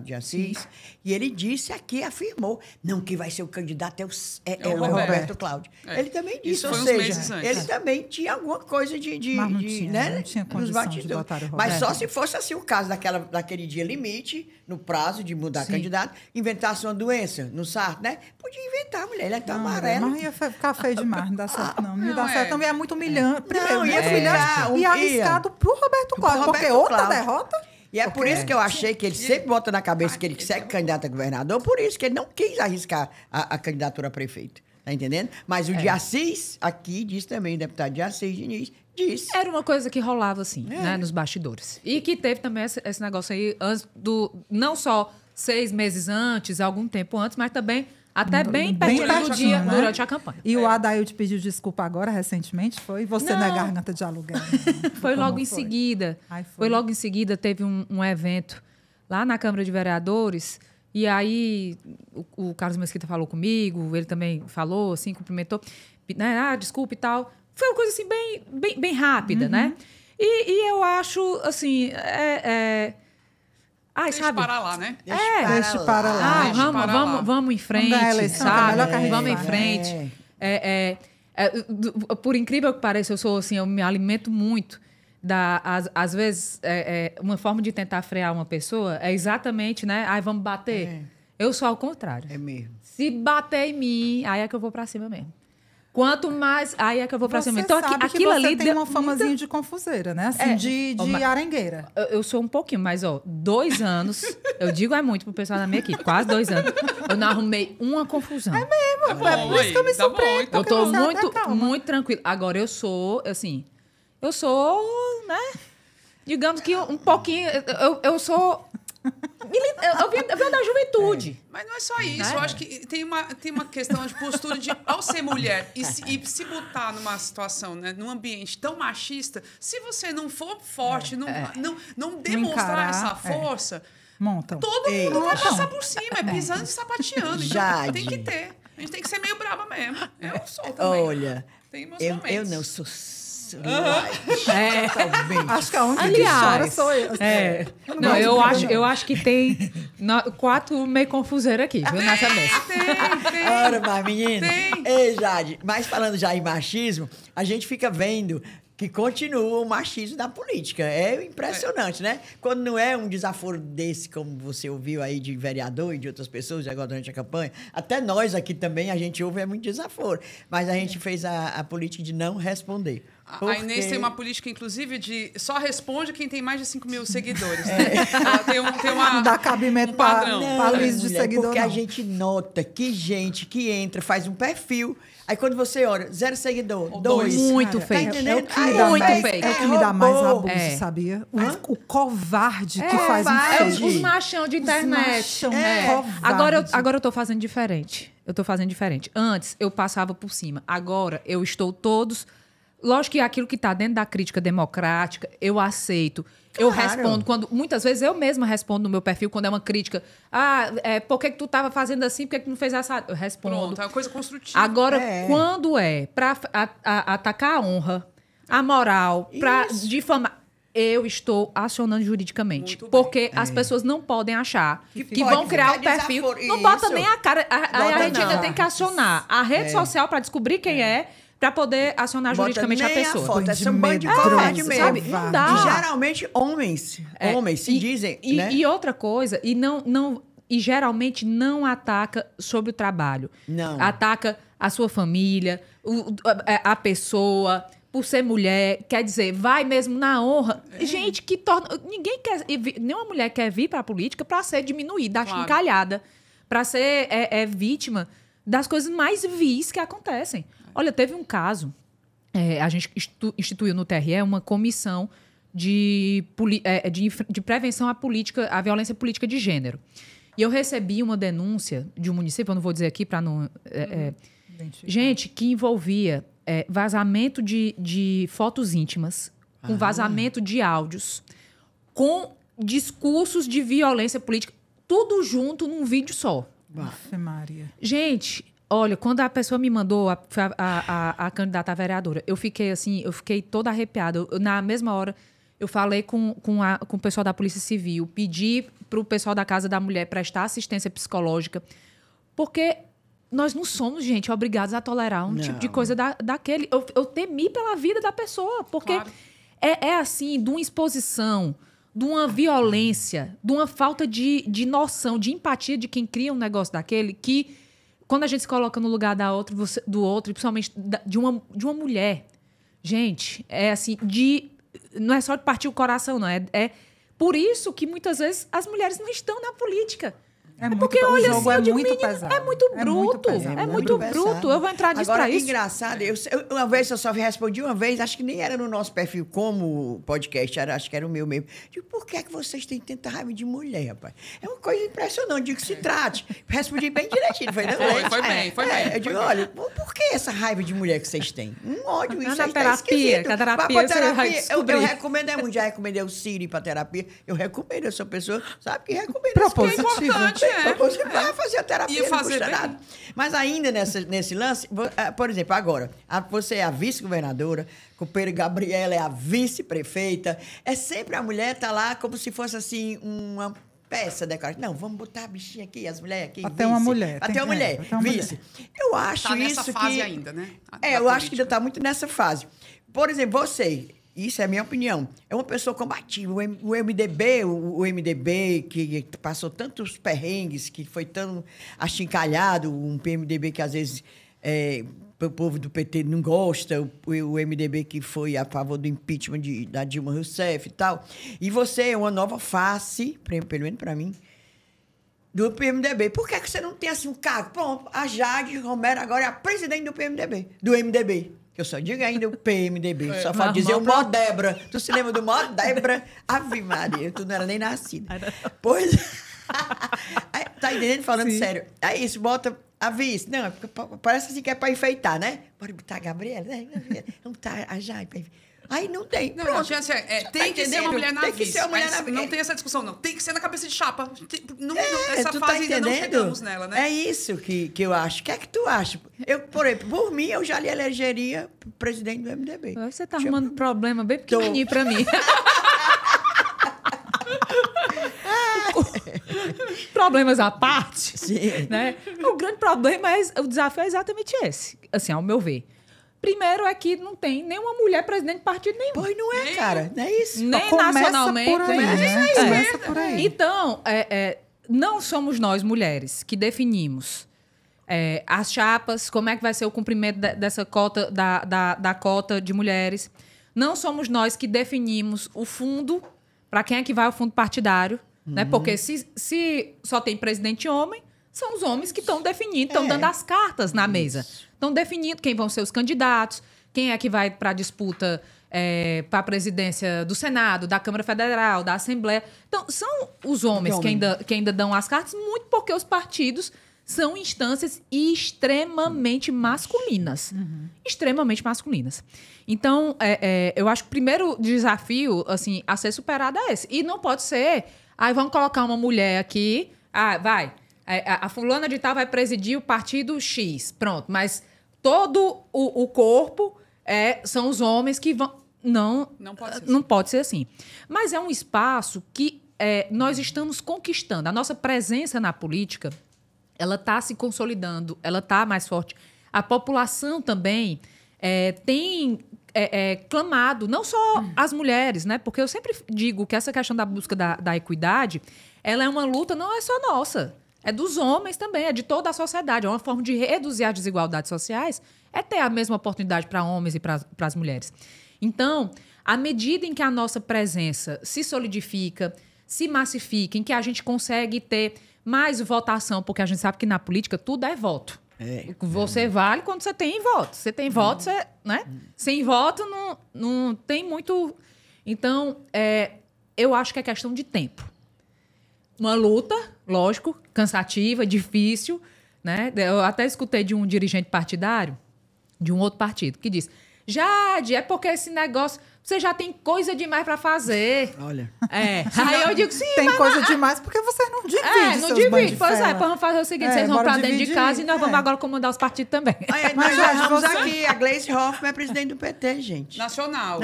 C: de Assis, e ele disse aqui, afirmou, não, que vai ser o candidato é o Roberto Cláudio. Ele também disse,
A: Isso
C: ou
A: foi uns
C: seja,
A: meses antes.
C: ele também tinha alguma coisa
B: Mas não tinha,
C: né,
B: não tinha
C: nos
B: condição de
C: bastidores.
B: botar o Roberto.
C: Mas só se fosse assim o caso daquele dia limite, no prazo de mudar candidato, inventasse uma doença no Sarto, né? Podia inventar, mulher, ele é tão amarelo.
B: Mas ia ficar feio demais, não dá certo não. Não ia
A: Não,
B: dar certo, não. E é muito humilhante. Primeiro,
C: Não, ia
B: muito humilhante
C: ficar
B: e arriscado pro Roberto Cláudio, porque
C: Roberto
B: outra
C: Cláudio.
B: derrota...
C: E é por isso que eu achei que ele sempre bota na cabeça que ele quer ser candidato a governador, por isso que ele não quis arriscar a candidatura a prefeito. Tá entendendo? Mas o de Assis, aqui, diz também, o deputado de Assis Diniz, disse.
D: Era uma coisa que rolava, assim, né, nos bastidores. E que teve também esse negócio aí, antes não só 6 meses antes, algum tempo antes, mas também até bem pertinho do dia,
B: né?
D: durante a campanha.
B: E o Adaildo pediu desculpa agora, recentemente, foi? Você não é
D: Não.
B: garganta de aluguel.
D: Foi
B: Como
D: logo em seguida.
B: Ai,
D: Foi logo em seguida, teve um evento lá na Câmara de Vereadores, e aí o Carlos Mesquita falou comigo, ele também falou, assim, cumprimentou, né, desculpa e tal. Foi uma coisa, assim, bem rápida, né? E eu acho, assim, Ai,
A: Deixa
D: sabe?
A: para lá, né?
B: Deixa para lá.
D: Ah,
A: Deixa para lá.
D: vamos em frente,
B: Vamos ganhar a eleição, que é
D: sabe?
B: melhor que a gente
D: Vamos em
B: faz.
D: frente. Por incrível que pareça, eu me alimento muito às vezes, uma forma de tentar frear uma pessoa é exatamente, né? Ai, vamos bater. Eu sou ao contrário.
C: É mesmo.
D: Se bater em mim, aí é que eu vou pra cima mesmo. Quanto mais, aí é que eu vou pra cima. Então,
B: sabe que
D: aquilo
B: você
D: ali
B: tem uma famazinha de confuseira, né? Assim, de arengueira.
D: Eu sou um pouquinho, mas, 2 anos, eu digo muito pro pessoal da minha equipe, quase 2 anos, eu não arrumei uma confusão.
B: É mesmo, é por isso que eu me
A: tá bom,
B: surpreendo.
A: então.
D: Eu tô
B: porque você até calma.
D: muito tranquila. Agora, eu sou, né? Digamos que um pouquinho, eu sou... Eu venho da juventude.
A: Mas não é só isso.
D: Né?
A: Eu acho que tem uma questão de postura de, ao ser mulher e se botar numa situação, né, num ambiente tão machista, se você não for forte, não demonstrar
B: encarar,
A: essa força,
B: Montam.
A: todo mundo vai
B: Montam.
A: passar por cima, pisando e sapateando. Então,
C: Jade.
A: tem que ter. A gente tem que ser meio braba mesmo. Eu sou também.
C: Olha,
A: Tem meus
C: eu
A: momentos.
C: não sou...
B: Acho que a única
D: Aliás,
B: que chora sou eu.
D: Não, eu acho que tem 4 meio confuseiros aqui, viu, nessa mesa.
A: Tem.
C: Ora, mas menina.
A: Tem.
C: Ei, Jade, mas falando já em machismo, a gente fica vendo que continua o machismo da política. É impressionante, né? Quando não é um desaforo desse, como você ouviu aí de vereador e de outras pessoas agora durante a campanha, até nós aqui também, a gente ouve muito desaforo. Mas a gente fez a política de não responder.
A: A Inês tem uma política, inclusive, de só responde quem tem mais de 5 mil seguidores. Né? Ela tem uma,
B: Não dá cabimento
A: padrão.
B: para lista de
C: mulher,
B: seguidor,
C: porque a
B: não.
C: gente nota que gente que entra, faz um perfil, aí quando você olha, 0 seguidor,
A: Ou
C: 2.
D: Muito
B: Cara,
D: fake.
C: Tá
B: É
C: entendendo?
B: o que me dá
D: Muito
B: mais,
D: fake.
B: é o que me dá mais
C: roubou.
B: abuso, sabia? O covarde que faz um
C: vai.
B: fake.
D: Os machão de internet.
B: machão
D: Agora,
B: covarde.
D: eu tô fazendo diferente. Antes, eu passava por cima. Agora, eu estou todos lógico que aquilo que está dentro da crítica democrática, eu aceito. Eu respondo quando... Muitas vezes eu mesma respondo no meu perfil quando é uma crítica. Por que tu estava fazendo assim? Por que tu não fez essa? Eu respondo.
A: Pronto, é uma coisa construtiva.
D: Agora, quando é para atacar a honra, a moral, para difamar... Eu estou acionando juridicamente. Porque as pessoas não podem achar que vão criar um perfil. Não bota nem a cara. A gente ainda tem que acionar a rede social para descobrir quem é, para poder acionar juridicamente a pessoa.
C: Foto, é um bando de covarde mesmo.
D: Sabe? Não dá.
C: E geralmente homens se dizem. Né?
D: E outra coisa, e geralmente não ataca sobre o trabalho.
C: Não.
D: Ataca a sua família, a pessoa. Por ser mulher, quer dizer, vai mesmo na honra. Gente, que torna... Ninguém quer... Nenhuma mulher quer vir para a política para ser diminuída, achincalhada, para ser vítima das coisas mais vis que acontecem. Olha, teve um caso, a gente instituiu no TRE uma comissão de prevenção à violência política de gênero. E eu recebi uma denúncia de um município, eu não vou dizer aqui para não... gente, que envolvia... vazamento de fotos íntimas, com vazamento de áudios, com discursos de violência política, tudo junto num vídeo só.
B: Afe Maria.
D: Gente, olha, quando a pessoa me mandou, a candidata a vereadora, eu fiquei toda arrepiada. Na mesma hora, eu falei com o pessoal da Polícia Civil, pedi para o pessoal da Casa da Mulher prestar assistência psicológica, porque... Nós não somos, gente, obrigados a tolerar tipo de coisa daquele. Eu temi pela vida da pessoa, porque assim, de uma exposição, de uma violência, de uma falta de noção, de empatia de quem cria um negócio daquele, que quando a gente se coloca no lugar do outro, e principalmente de uma mulher, gente, é assim, não é só de partir o coração, não. É por isso que muitas vezes as mulheres não estão na política. Porque, olha, assim, eu digo, menino, é muito bruto. É muito bruto. Eu vou entrar nisso pra isso.
C: Engraçado, uma vez eu só respondi uma vez, acho que nem era no nosso perfil como podcast, acho que era o meu mesmo. Digo, por que é que vocês têm tanta raiva de mulher, rapaz? É uma coisa impressionante, digo que se trate. Respondi bem direitinho, foi bem. Eu digo, olha, por que essa raiva de mulher que vocês têm? Um ódio, isso aí tá esquisito.
D: Na terapia,
C: eu recomendo muito, já recomendei o Siri pra terapia, eu recomendo, eu sou pessoa, sabe, que recomenda.
B: Propositivo.
C: Você vai fazer a terapia,
A: não custa
C: nada. Mas ainda nesse lance, por exemplo, agora, você é a vice-governadora, companheira Gabriela é a vice-prefeita, sempre a mulher tá lá como se fosse assim uma peça decorativa. Não, vamos botar a bichinha aqui, as mulheres aqui.
B: Até uma mulher.
C: Até uma mulher, vice. Eu acho
A: tá
C: isso
A: nessa fase ainda, né?
C: Eu acho que ainda tá muito nessa fase. Por exemplo, você... Isso é a minha opinião. É uma pessoa combativa. O MDB, que passou tantos perrengues, que foi tão achincalhado, um PMDB que às vezes o povo do PT não gosta, o MDB que foi a favor do impeachment da Dilma Rousseff e tal. E você é uma nova face, pelo menos para mim, do PMDB. Por que você não tem assim um cargo? Pronto, a Jade Romero agora é a presidente do MDB. Que eu só digo ainda o PMDB. Só falo dizer o Modebra. Tu se lembra do Modebra? Ave Maria, tu não era nem nascida. Pois... tá entendendo? Falando sério. É isso, bota a vice. Não, parece assim que é pra enfeitar, né? Bora botar a Gabriela, né? Vamos botar a Jai. Aí não tem.
A: Não, assim, tem que ser uma mulher na vice.
C: Tem que ser uma mulher na vice.
A: Não tem essa discussão, não. Tem que ser na cabeça de chapa.
C: Essa fase
A: ainda não chegamos nela, né?
C: É isso que eu acho. O que é que tu acha? Por mim, eu já lhe elegeria presidente do MDB.
D: Você tá arrumando problema bem pequenininho pra mim. Problemas à parte, né? O grande problema o desafio é exatamente esse, assim, ao meu ver. Primeiro é que não tem nenhuma mulher presidente de partido nenhum.
C: Pois não é, cara. Não é isso.
D: Nem nacionalmente.
B: Por aí, né? Começa por aí.
D: Então, não somos nós, mulheres, que definimos as chapas, como é que vai ser o cumprimento dessa cota, da cota de mulheres. Não somos nós que definimos o fundo, para quem é que vai o fundo partidário. Né? Porque se só tem presidente homem, são os homens que estão definindo, estão dando as cartas na mesa. Estão definindo quem vão ser os candidatos, quem é que vai para a disputa para a presidência do Senado, da Câmara Federal, da Assembleia. Então, são os homens que ainda dão as cartas, muito porque os partidos são instâncias extremamente masculinas. Extremamente masculinas. Então, eu acho que o primeiro desafio assim, a ser superado é esse. E não pode ser, vamos colocar uma mulher aqui, vai, a fulana de tal vai presidir o partido X, pronto, mas todo o corpo são os homens que vão... Não pode ser assim. Não pode ser assim. Mas é um espaço que nós estamos conquistando. A nossa presença na política, ela está se consolidando, ela está mais forte. A população também tem clamado, não só as mulheres, né? Porque eu sempre digo que essa questão da busca da equidade, ela é uma luta, não é só nossa. É dos homens também, é de toda a sociedade. É uma forma de reduzir as desigualdades sociais, é ter a mesma oportunidade para homens e para as mulheres. Então, à medida em que a nossa presença se solidifica, se massifica, em que a gente consegue ter mais votação, porque a gente sabe que na política tudo é voto. Você vale quando você tem voto. Você tem voto, você, né? Sem voto, não tem muito... Então, eu acho que é questão de tempo. Uma luta, lógico, cansativa, difícil, né? Eu até escutei de um dirigente partidário, de um outro partido, que disse: Jade, é porque esse negócio... Você já tem coisa demais para fazer.
C: Olha.
D: Aí eu digo, sim,
B: tem coisa demais porque vocês não dividem.
D: Não divide. Pois vamos fazer o seguinte: vocês vão para dentro de casa e nós vamos agora comandar os partidos também.
C: Nós já estamos aqui. A Gleice Hoffmann é presidente do PT, gente.
A: Nacional.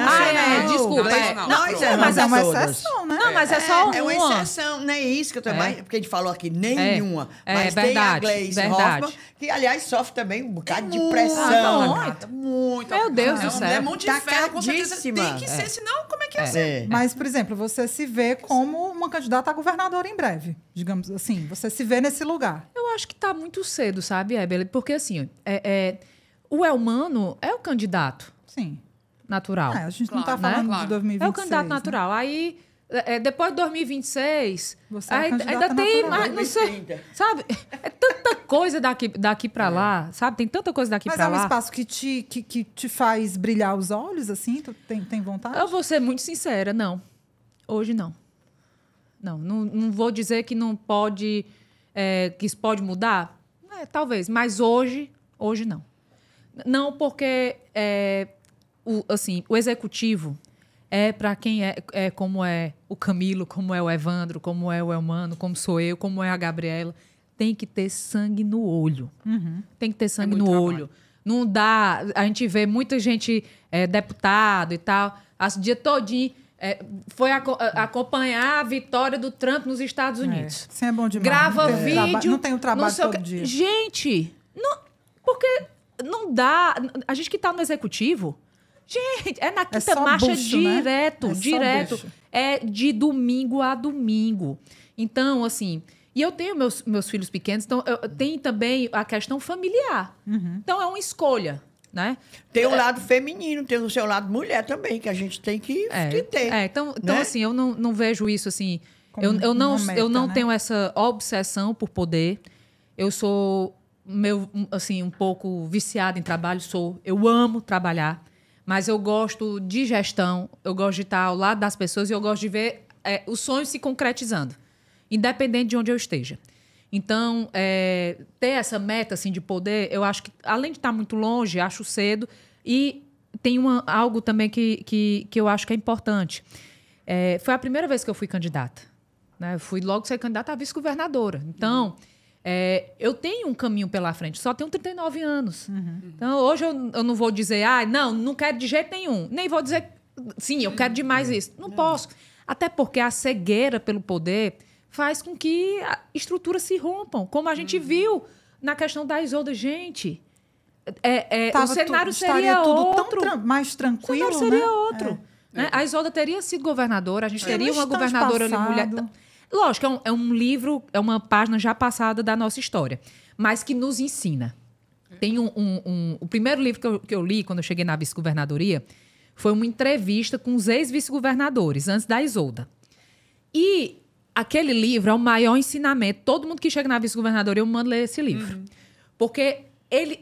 D: Desculpa.
C: Mas
B: é uma exceção, né?
D: Não, mas é só uma.
C: É uma exceção, não é isso que eu também... Porque a gente falou aqui, nenhuma. Mas tem
D: verdade,
C: a Gleice Hoffmann, que, aliás, sofre também um bocado de pressão.
A: Muito.
D: Meu Deus do céu.
A: É mão de ferro, com certeza. Tem que ser, senão como é que ia ser?
B: Mas, por exemplo, você se vê como uma candidata a governadora em breve, digamos assim. Você se vê nesse lugar.
D: Eu acho que está muito cedo, sabe, Ebele? Porque, assim, o Elmano é o candidato.
B: Sim.
D: Natural.
B: A gente não está falando de 2026.
D: É o candidato natural.
B: Né?
D: Aí, depois de 2026...
B: Você
D: ainda tem mais, não sei, sabe? É tanta coisa daqui para lá, sabe? Tem tanta coisa daqui para lá.
B: Mas é um espaço que te faz brilhar os olhos, assim? Tu tem vontade?
D: Eu vou ser muito sincera, não. Hoje, não. Não vou dizer que não pode... que isso pode mudar. Talvez, mas hoje não. Não, porque o executivo é para quem é como é o Camilo, como é o Evandro, como é o Elmano, como sou eu, como é a Gabriela. Tem que ter sangue no olho. Tem que ter sangue no olho. Não dá... A gente vê muita gente, deputado e tal, o dia todinho foi acompanhar a vitória do Trump nos Estados Unidos.
B: Sim, é bom demais.
D: Grava vídeo...
B: Não tem o trabalho todo dia.
D: Gente, porque não dá... A gente que está no executivo... Gente, na quinta marcha
B: bucho,
D: direto,
B: né?
D: direto. É de domingo a domingo. Então, assim... E eu tenho meus filhos pequenos, então tem também a questão familiar. Então, é uma escolha, né?
C: Tem o lado feminino, tem o seu lado mulher também, que a gente tem que ter.
D: Então
C: né?
D: assim, eu não vejo isso assim... Eu não tenho essa obsessão por poder. Eu sou um pouco viciada em trabalho. Eu amo trabalhar. Mas eu gosto de gestão, eu gosto de estar ao lado das pessoas e eu gosto de ver os sonhos se concretizando, independente de onde eu esteja. Então, ter essa meta assim, de poder, eu acho que, além de estar muito longe, acho cedo. E tem algo também que eu acho que é importante. Foi a primeira vez que eu fui candidata. Né? Eu fui logo ser candidata a vice-governadora. Então... eu tenho um caminho pela frente, só tenho 39 anos. Então, hoje eu não vou dizer, não quero de jeito nenhum. Nem vou dizer, sim, eu quero demais isso. Não posso. Até porque a cegueira pelo poder faz com que estruturas se rompam. Como a gente viu na questão da Isolda. Gente, o cenário seria outro.
B: Tão mais tranquilo,
D: o cenário seria outro. Né? A Isolda teria sido governadora, a gente teria uma governadora mulher... Lógico, é um livro, é uma página já passada da nossa história, mas que nos ensina. Tem o primeiro livro que eu li quando eu cheguei na vice-governadoria foi uma entrevista com os ex-vice-governadores, antes da Isolda. E aquele livro é o maior ensinamento. Todo mundo que chega na vice-governadoria, eu mando ler esse livro. Porque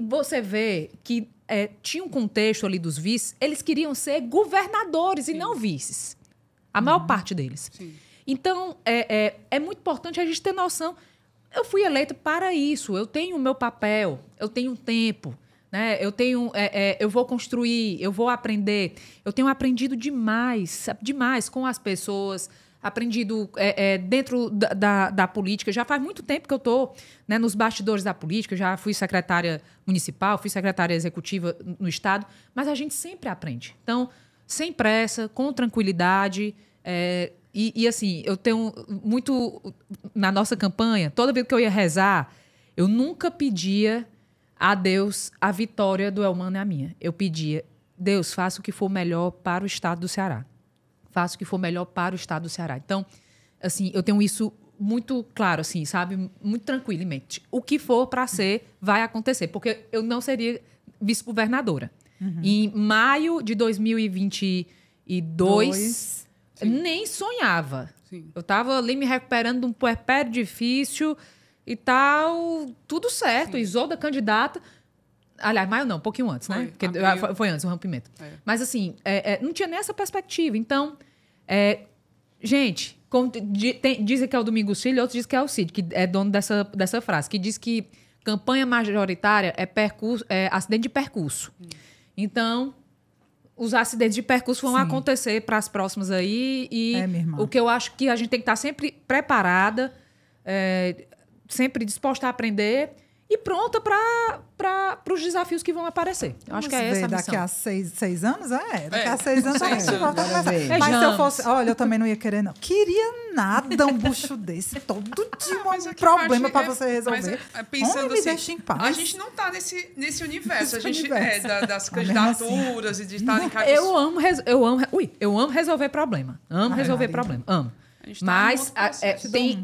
D: você vê que tinha um contexto ali dos vices, eles queriam ser governadores e não vices. A maior parte deles. Sim. Então, é muito importante a gente ter noção. eu fui eleita para isso. Eu tenho o meu papel, eu tenho tempo, né? Eu vou construir, eu vou aprender. Eu tenho aprendido demais com as pessoas, aprendido dentro da política. Já faz muito tempo que eu estou, né, nos bastidores da política. Já fui secretária municipal, fui secretária executiva no Estado, mas a gente sempre aprende. Então, sem pressa, com tranquilidade. E assim, eu tenho muito... Na nossa campanha, toda vez que eu ia rezar, eu nunca pedia a Deus a vitória do Elmano e a minha. Eu pedia, Deus, faça o que for melhor para o Estado do Ceará. Faça o que for melhor para o Estado do Ceará. Então, assim, eu tenho isso muito claro, assim, sabe? Muito tranquilamente. O que for para ser, vai acontecer. Porque eu não seria vice-governadora. Em maio de 2022... nem sonhava. Sim. Eu estava ali me recuperando de um puerpério difícil e tal, tudo certo. Sim. Isolda candidata. Aliás, maio não, um pouquinho antes, né? Porque foi antes o rompimento. Mas assim, não tinha nem essa perspectiva. Então, gente, dizem que é o Domingos Filho, outros dizem que é o Cid, que é dono dessa frase, que diz que campanha majoritária é acidente de percurso. Então... Os acidentes de percurso vão acontecer para as próximas aí. E o que eu acho que a gente tem que estar sempre preparada, sempre disposta a aprender e pronta para os desafios que vão aparecer. Eu acho que é essa a missão.
B: Daqui a 6 anos? Daqui a 6 anos a gente volta a conversar. Mas se eu fosse... Olha, eu também não ia querer, não. Queria nada um bucho desse. Todo dia um problema para você resolver.
A: Pensando
B: me deixa em paz.
A: A gente não está nesse universo. A gente das candidaturas e de estar em cargos...
D: Eu amo resolver problema. Amo resolver problema. Amo. Mas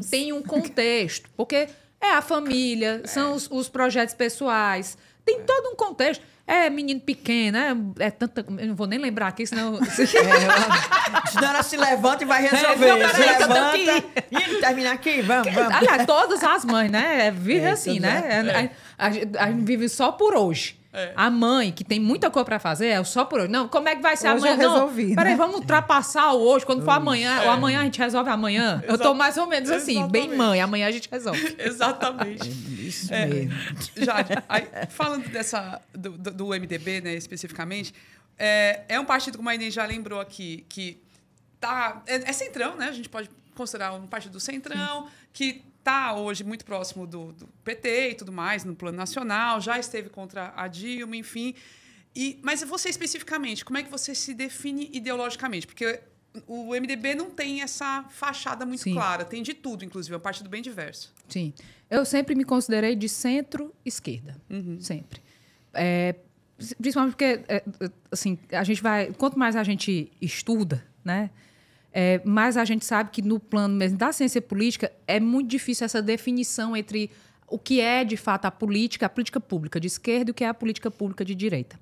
D: tem um contexto. Porque... a família, são os projetos pessoais. Tem todo um contexto. Menino pequeno, eu não vou nem lembrar aqui, senão...
C: Senão ela se levanta e vai resolver. Se levanta e termina aqui, vamos.
D: Aliás, todas as mães, né? Vive assim, né? A gente vive só por hoje. A mãe, que tem muita coisa para fazer, é só por hoje. Não, como é que vai ser
B: hoje
D: amanhã?
B: Resolvi,
D: não, peraí, vamos ultrapassar o hoje. Quando for amanhã, ou amanhã a gente resolve amanhã. Eu tô mais ou menos assim, bem mãe. Amanhã a gente resolve.
A: Exatamente.
C: Isso mesmo.
A: Jade, falando do MDB, né, especificamente, é um partido, como a Inês já lembrou aqui, que é centrão, né? A gente pode considerar um partido do centrão, que está hoje muito próximo do PT e tudo mais, no plano nacional, já esteve contra a Dilma, enfim. Mas você especificamente, como é que você se define ideologicamente? Porque o MDB não tem essa fachada muito clara, tem de tudo, inclusive, é um partido bem diverso.
D: Sim. Eu sempre me considerei de centro-esquerda, sempre. Principalmente porque, assim, a gente vai... Quanto mais a gente estuda, né? Mas a gente sabe que no plano mesmo da ciência política é muito difícil essa definição entre o que é, de fato, a política pública de esquerda e o que é a política pública de direita.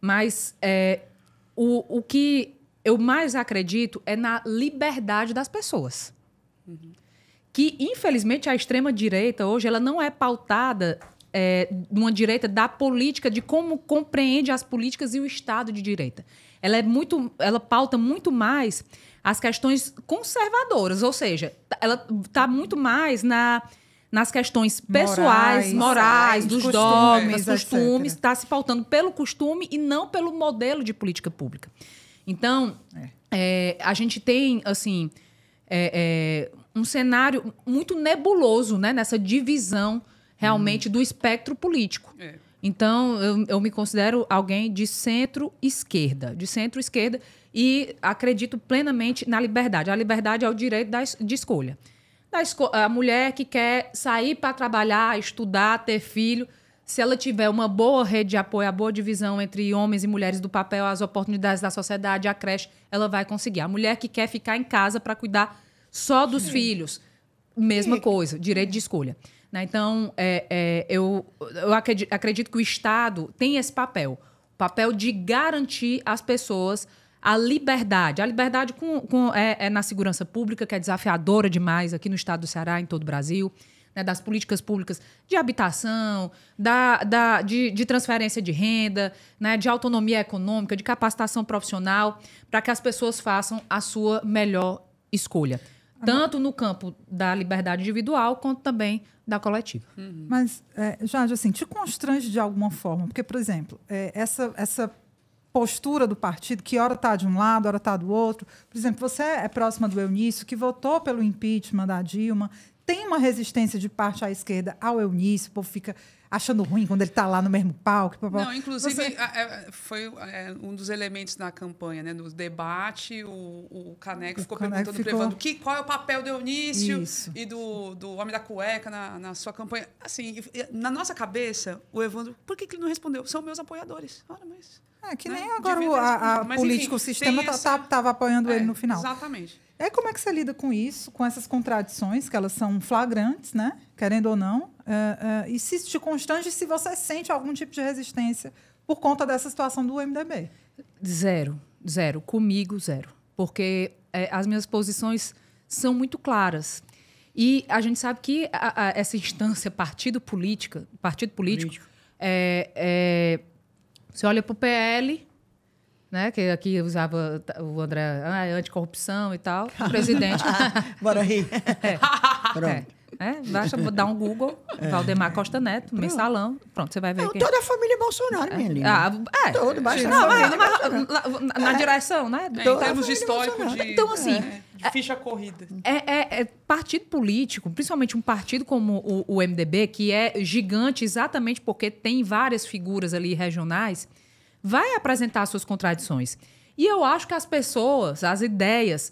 D: Mas o que eu mais acredito é na liberdade das pessoas. Que, infelizmente, a extrema-direita hoje ela não é pautada numa direita da política, de como compreende as políticas e o Estado de direita. Ela pauta muito mais as questões conservadoras, ou seja, ela está muito mais nas questões pessoais, morais, dos dogmas, costumes, está se pautando pelo costume e não pelo modelo de política pública. Então, a gente tem assim, um cenário muito nebuloso, né, nessa divisão realmente do espectro político. Então, eu me considero alguém de centro-esquerda. E acredito plenamente na liberdade. A liberdade é o direito de escolha. A mulher que quer sair para trabalhar, estudar, ter filho, se ela tiver uma boa rede de apoio, a boa divisão entre homens e mulheres do papel, as oportunidades da sociedade, a creche, ela vai conseguir. A mulher que quer ficar em casa para cuidar só dos filhos, mesma coisa, direito de escolha. Então, eu acredito que o Estado tem esse papel. O papel de garantir às pessoas a liberdade. A liberdade na segurança pública, que é desafiadora demais aqui no estado do Ceará, em todo o Brasil, né, das políticas públicas de habitação, de transferência de renda, né, de autonomia econômica, de capacitação profissional, para que as pessoas façam a sua melhor escolha. tanto no campo da liberdade individual quanto também da coletiva.
B: Mas, Jade, assim, te constrange de alguma forma? Porque, por exemplo, essa postura do partido, que hora está de um lado, hora está do outro. Por exemplo, você é próxima do Eunício, que votou pelo impeachment da Dilma. Tem uma resistência de parte à esquerda ao Eunício, o povo fica achando ruim quando ele está lá no mesmo palco.
A: Não, inclusive, foi um dos elementos na campanha, né? No debate, o Caneco ficou perguntando para o Evandro qual é o papel do Eunício e do Homem da Cueca na sua campanha. Assim, na nossa cabeça, o Evandro, por que ele não respondeu? São meus apoiadores. Ora, mas...
B: que nem agora a política, o sistema estava apoiando ele no final.
A: Exatamente.
B: Como é que você lida com isso, com essas contradições, que elas são flagrantes, né? Querendo ou não? E se te constrange, se você sente algum tipo de resistência por conta dessa situação do MDB?
D: Zero. Comigo, zero. Porque as minhas posições são muito claras. E a gente sabe que essa instância partido político, você olha para o PL... Né, que aqui usava o André, anticorrupção e tal, o presidente.
C: Bora rir. Pronto.
D: Basta dar um Google, Valdemar Costa Neto, mensalão, pronto, você vai ver.
C: Toda a família Bolsonaro, minha linda.
D: Todo, basta. Na direção, né?
A: Em termos de histórico,
D: então, assim,
A: de ficha corrida.
D: Partido político, principalmente um partido como o MDB, que é gigante exatamente porque tem várias figuras ali regionais, vai apresentar suas contradições. E eu acho que as pessoas, as ideias,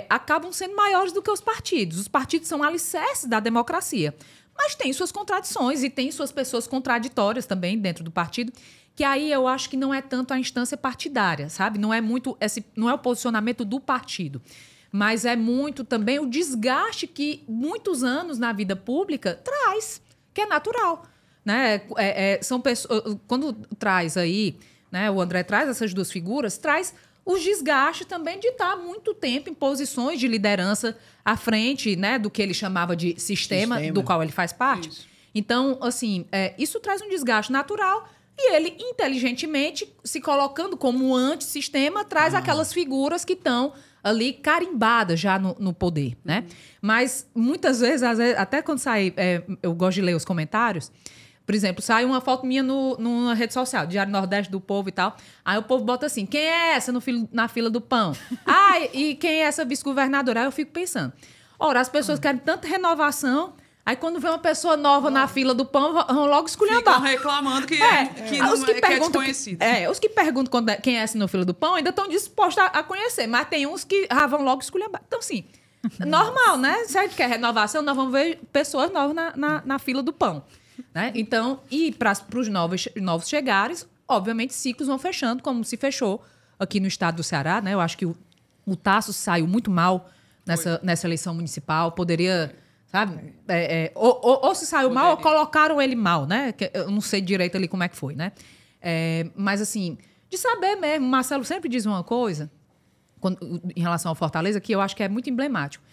D: acabam sendo maiores do que os partidos. Os partidos são alicerces da democracia. Mas tem suas contradições e tem suas pessoas contraditórias também dentro do partido, que aí eu acho que não é tanto a instância partidária, sabe? Não é muito não é o posicionamento do partido, mas é muito também o desgaste que muitos anos na vida pública traz, que é natural. Né? São pessoas, quando traz aí... Né, o André traz essas duas figuras, traz o desgaste também de estar muito tempo em posições de liderança à frente, né, do que ele chamava de sistema, do qual ele faz parte. Isso. Então, assim, isso traz um desgaste natural e ele, inteligentemente, se colocando como um antissistema, traz aquelas figuras que estão ali carimbadas já no poder. Né? Mas, muitas vezes, até quando sai... eu gosto de ler os comentários... Por exemplo, sai uma foto minha numa rede social, Diário Nordeste do Povo e tal. Aí o povo bota assim, quem é essa na fila do pão? E quem é essa vice-governadora? Aí eu fico pensando. Ora, as pessoas querem tanta renovação, aí quando vê uma pessoa nova na fila do pão, vão logo esculhambar.
A: Ficam reclamando que é desconhecido.
D: Os que perguntam quem é essa na fila do pão ainda estão dispostos a conhecer, mas tem uns que vão logo esculhambar. Então, assim, normal, né? Se a gente quer renovação, nós vamos ver pessoas novas na fila do pão. Né? Então, e para os novos chegarem, obviamente, ciclos vão fechando, como se fechou aqui no estado do Ceará. Né? Eu acho que o Tasso saiu muito mal nessa eleição municipal. Poderia, sabe? Ou se saiu mal, ou colocaram ele mal. Né? Eu não sei direito ali como é que foi. Né? Mas, assim, de saber mesmo, Marcelo sempre diz uma coisa em relação ao Fortaleza que eu acho que é muito emblemático.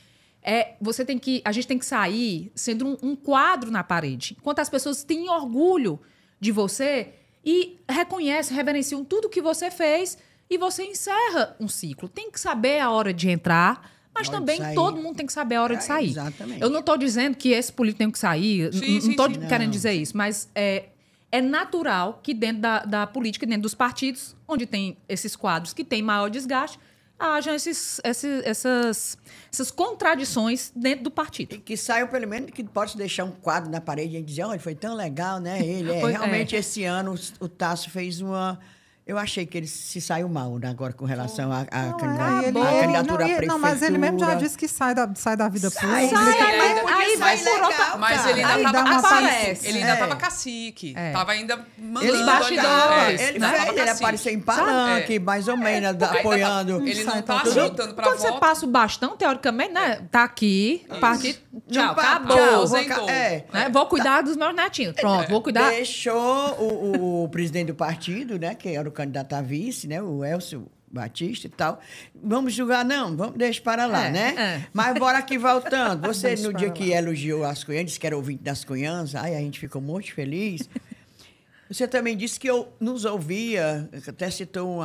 D: A gente tem que sair sendo um quadro na parede. Enquanto as pessoas têm orgulho de você e reconhecem, reverenciam tudo que você fez e você encerra um ciclo. Tem que saber a hora de entrar, mas também todo mundo tem que saber a hora de sair. Exatamente. Eu não estou dizendo que esse político tem que sair, não estou querendo dizer isso, mas é natural que dentro da política, dentro dos partidos, onde tem esses quadros que têm maior desgaste, hajam essas contradições dentro do partido.
C: E que saiam, pelo menos, que pode deixar um quadro na parede e dizer, olha, foi tão legal, né? Ele realmente, esse ano, o Tasso fez uma... Eu achei que ele se saiu mal, né, agora com relação à candidatura à prefeitura.
B: Não, mas ele mesmo já disse que sai da vida pública.
A: Aí vai por outra... Mas ele ainda estava
C: Ele
A: cacique. Estava ainda mandando...
C: Ele apareceu em palanque, mais ou menos, apoiando.
A: Ele não está soltando para voto.
D: Quando você passa o bastão, teoricamente, né? Tá aqui, partido... Tchau, acabou. Vou cuidar dos meus netinhos. Pronto, vou cuidar...
C: Deixou o presidente do partido, né, que era o candidato a vice, né, o Elcio Batista e tal. Vamos julgar, não, vamos deixar para lá, né? Mas bora aqui voltando. Você, no dia que elogiou as Cunhãs, disse que era ouvinte das Cunhãs, a gente ficou muito feliz. Você também disse que nos ouvia, até citou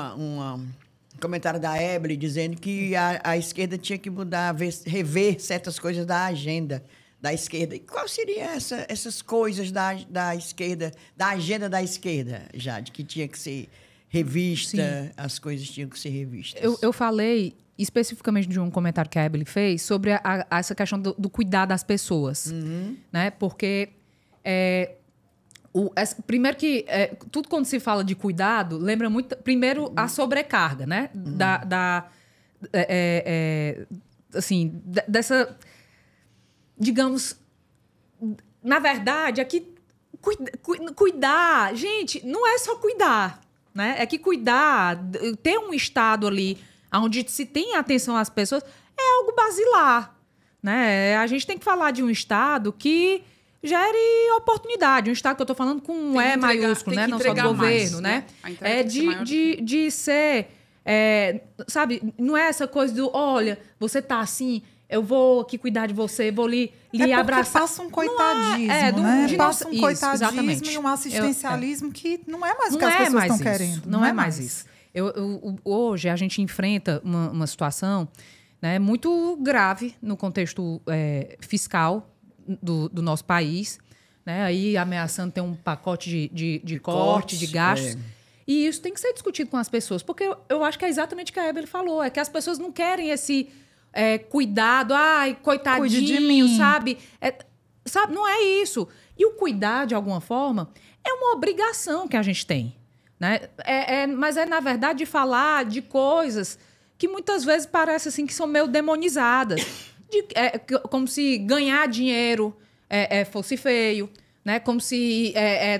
C: comentário da Ebele dizendo que a esquerda tinha que mudar, rever certas coisas da agenda da esquerda. E qual seriam essas coisas da esquerda, da agenda da esquerda, Jade, que tinha que ser revista, Sim. as coisas tinham que ser revistas?
D: Eu falei especificamente de um comentário que a Ebele fez sobre essa questão do cuidar das pessoas. Né? Porque... primeiro que tudo quando se fala de cuidado, lembra muito, primeiro, a sobrecarga, né? Assim, dessa... Digamos... Na verdade, aqui, cuidar... Gente, não é só cuidar, né? É que cuidar, ter um estado ali onde se tem atenção às pessoas, é algo basilar, né? A gente tem que falar de um estado que gere oportunidade. Um estado que eu estou falando com um E maiúsculo, né? Não só do governo, né? De ser... sabe, não é essa coisa do, olha, você tá assim, eu vou aqui cuidar de você, vou lhe abraçar.
B: Passa um coitadismo, né? Passa um coitadismo e um assistencialismo que não é mais o que as pessoas estão querendo.
D: Não é mais isso. Hoje a gente enfrenta uma situação, né, muito grave no contexto fiscal do nosso país, né? Aí ameaçando ter um pacote de corte, de gastos. E isso tem que ser discutido com as pessoas, porque eu acho que é exatamente o que a Ebele falou, é que as pessoas não querem esse cuidado, ai, coitadinho,
B: cuide de mim.
D: Sabe? Não é isso. E o cuidar, de alguma forma, é uma obrigação que a gente tem, né? Mas na verdade, falar de coisas que muitas vezes parecem assim, que são meio demonizadas. Como se ganhar dinheiro fosse feio, né? Como se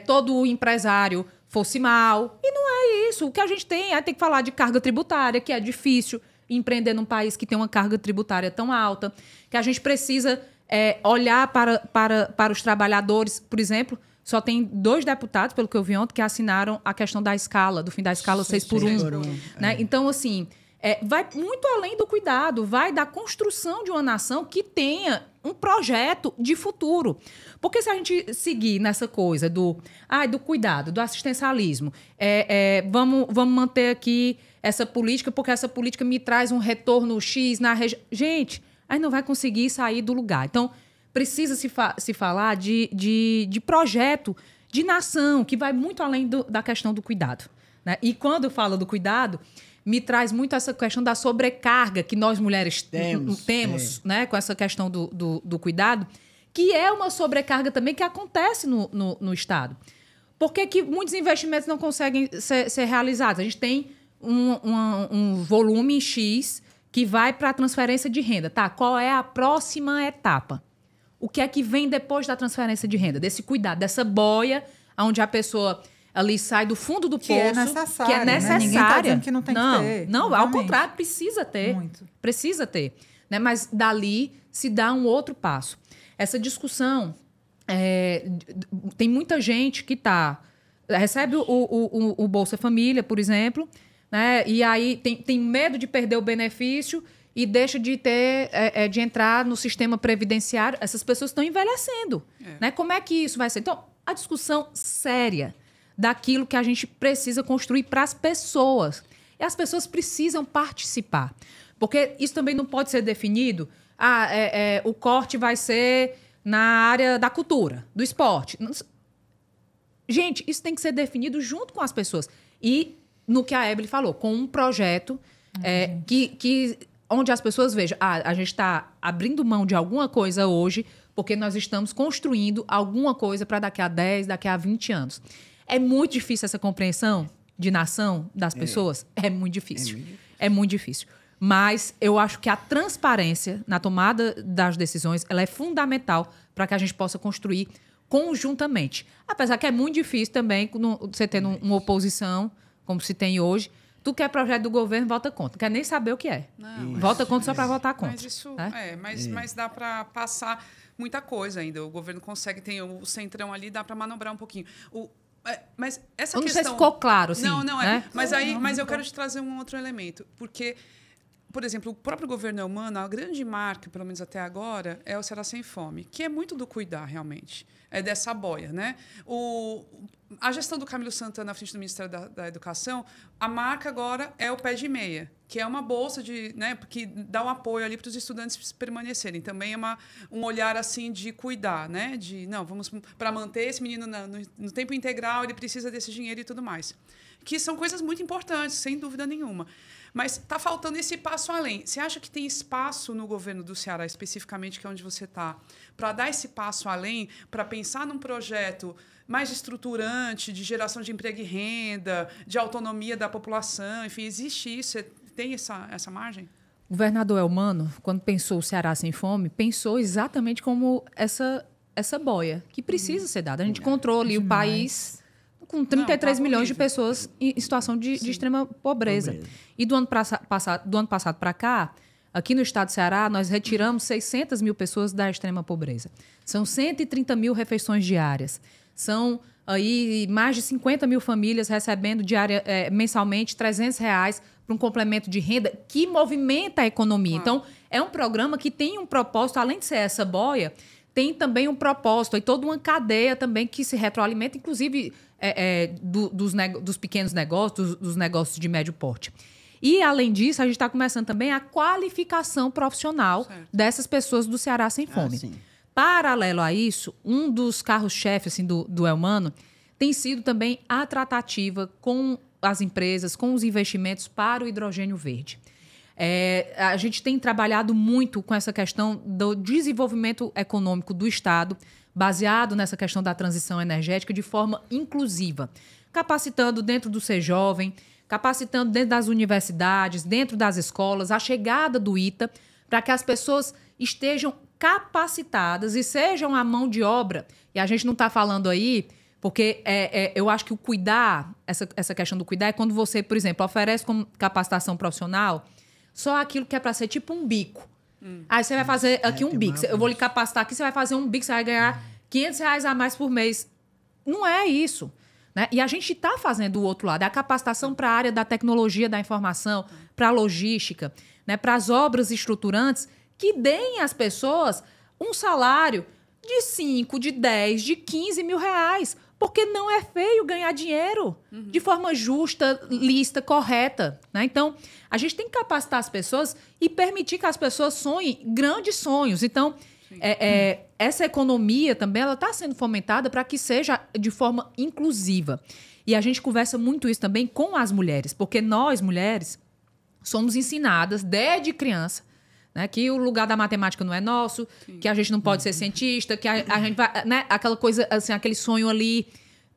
D: todo empresário fosse mal. E não é isso. O que a gente tem que falar de carga tributária, que é difícil empreender num país que tem uma carga tributária tão alta, que a gente precisa olhar para os trabalhadores. Por exemplo, só tem 2 deputados, pelo que eu vi ontem, que assinaram a questão da escala, do fim da escala 6x1. Né? Então, assim... vai muito além do cuidado, vai da construção de uma nação que tenha um projeto de futuro. Porque se a gente seguir nessa coisa do cuidado, do assistencialismo, vamos manter aqui essa política, porque essa política me traz um retorno X na região. Gente, aí não vai conseguir sair do lugar. Então, precisa se falar de projeto de nação, que vai muito além da questão do cuidado. Né? E quando eu falo do cuidado... me traz muito essa questão da sobrecarga que nós mulheres temos, né, com essa questão do cuidado, que é uma sobrecarga também que acontece no Estado. Por que muitos investimentos não conseguem ser realizados? A gente tem um volume X que vai para a transferência de renda. Tá? Qual é a próxima etapa? O que é que vem depois da transferência de renda? Desse cuidado, dessa boia onde a pessoa... ali sai do fundo do poço, que é necessária.
B: Né? Ninguém está dizendo que não tem que ter.
D: Não, ao contrário, precisa ter. Muito. Precisa ter. Né? Mas dali se dá um outro passo. Essa discussão, tem muita gente que recebe o Bolsa Família, por exemplo, né? E aí tem medo de perder o benefício e deixa de de entrar no sistema previdenciário. Essas pessoas estão envelhecendo. Né? Como é que isso vai ser? Então, a discussão séria daquilo que a gente precisa construir para as pessoas. E as pessoas precisam participar. Porque isso também não pode ser definido. O corte vai ser na área da cultura, do esporte. Gente, isso tem que ser definido junto com as pessoas. E, no que a Ebele falou, com um projeto onde as pessoas vejam, a gente está abrindo mão de alguma coisa hoje porque nós estamos construindo alguma coisa para daqui a 10, daqui a 20 anos. É muito difícil essa compreensão de nação das pessoas? É muito difícil. É muito difícil. Mas eu acho que a transparência na tomada das decisões ela é fundamental para que a gente possa construir conjuntamente. Apesar que é muito difícil também você tendo uma oposição, como se tem hoje. Tu quer projeto do governo, vota contra. Não quer nem saber o que é. Não, vota contra só para votar contra.
A: Mas isso mas dá para passar muita coisa ainda. O governo consegue, tem o centrão ali, dá para manobrar um pouquinho. Mas essa
D: eu não
A: questão...
D: sei se ficou claro, sim.
A: Não,
D: né?
A: Mas eu quero te trazer um outro elemento. Porque por exemplo, o próprio governo Eumano, a grande marca, pelo menos até agora, é o Ceará Sem Fome, que é muito do cuidar, realmente. É dessa boia, né? A gestão do Camilo Santana à frente do Ministério da Educação, a marca agora é o Pé de Meia, que é uma bolsa que dá um apoio ali para os estudantes permanecerem. Também é um olhar assim de cuidar, né? Vamos para manter esse menino no tempo integral, ele precisa desse dinheiro e tudo mais. Que são coisas muito importantes, sem dúvida nenhuma. Mas está faltando esse passo além. Você acha que tem espaço no governo do Ceará, especificamente, que é onde você está, para dar esse passo além, para pensar num projeto mais estruturante, de geração de emprego e renda, de autonomia da população? Enfim, existe isso? Você tem essa margem?
D: O governador Eumano, quando pensou o Ceará Sem Fome, pensou exatamente como essa boia, que precisa ser dada. A gente encontrou ali o país com 33 milhões de pessoas em situação de extrema pobreza. E do ano passado para cá, aqui no estado do Ceará, nós retiramos 600 mil pessoas da extrema pobreza. São 130 mil refeições diárias. São aí mais de 50 mil famílias recebendo mensalmente R$300 para um complemento de renda que movimenta a economia. Claro. Então, é um programa que tem um propósito, além de ser essa boia, tem também um propósito e toda uma cadeia também que se retroalimenta, inclusive dos pequenos negócios, dos negócios de médio porte. E, além disso, a gente está começando também a qualificação profissional dessas pessoas do Ceará Sem Fome. Paralelo a isso, um dos carros-chefes assim, do Eumano tem sido também a tratativa com as empresas, com os investimentos para o hidrogênio verde. A gente tem trabalhado muito com essa questão do desenvolvimento econômico do Estado, baseado nessa questão da transição energética de forma inclusiva, capacitando dentro do Ser Jovem, capacitando dentro das universidades, dentro das escolas, a chegada do ITA, para que as pessoas estejam capacitadas e sejam a mão de obra. E a gente não está falando aí, porque eu acho que o cuidar, essa questão do cuidar, é quando você, por exemplo, oferece como capacitação profissional só aquilo que é para ser tipo um bico. Aí você vai fazer aqui um bico. Eu vou lhe capacitar aqui, você vai fazer um bico, você vai ganhar R$500 a mais por mês. Não é isso. Né? E a gente está fazendo do outro lado. É a capacitação para a área da tecnologia da informação, para a logística, né? Para as obras estruturantes que deem às pessoas um salário de 5, de 10, de 15 mil reais. Porque não é feio ganhar dinheiro de forma justa, lícita, correta. Né? Então, a gente tem que capacitar as pessoas e permitir que as pessoas sonhem grandes sonhos. Então, essa economia também está sendo fomentada para que seja de forma inclusiva. E a gente conversa muito isso também com as mulheres, porque nós, mulheres, somos ensinadas desde criança, né, que o lugar da matemática não é nosso, que a gente não pode ser cientista, que a gente vai... Né, aquela coisa, assim, aquele sonho ali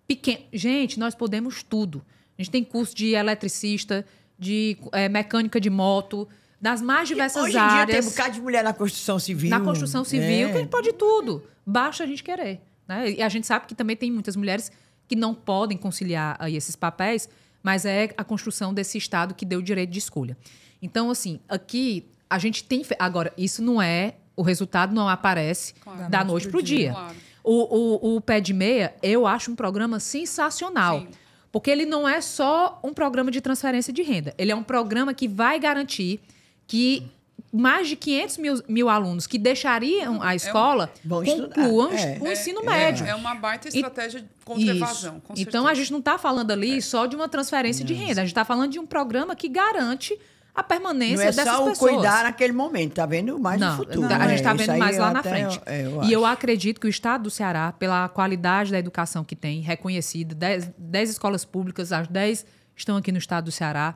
D: pequeno. Gente, nós podemos tudo. A gente tem curso de eletricista, de mecânica de moto, das mais diversas áreas.
C: Hoje em dia tem um bocado de mulher na construção civil.
D: Na construção civil, que a gente pode tudo. Basta a gente querer. Né? E a gente sabe que também tem muitas mulheres que não podem conciliar aí esses papéis, mas é a construção desse Estado que deu o direito de escolha. Então, assim, aqui a gente tem... Agora, isso não é... O resultado não aparece da noite para o dia. Claro. O Pé de Meia, eu acho um programa sensacional. Sim. Porque ele não é só um programa de transferência de renda. Ele é um programa que vai garantir que mais de 500 mil alunos que deixariam a escola concluam o ensino médio.
A: É uma baita estratégia contra a evasão, com certeza.
D: Então, a gente não está falando ali só de uma transferência de renda. A gente está falando de um programa que garante a permanência dessas pessoas.
C: Não é só o cuidar naquele momento, está vendo mais no futuro.
D: A gente está vendo mais lá na frente. Eu acredito que o Estado do Ceará, pela qualidade da educação que tem, reconhecida, 10 escolas públicas, as 10 estão aqui no Estado do Ceará,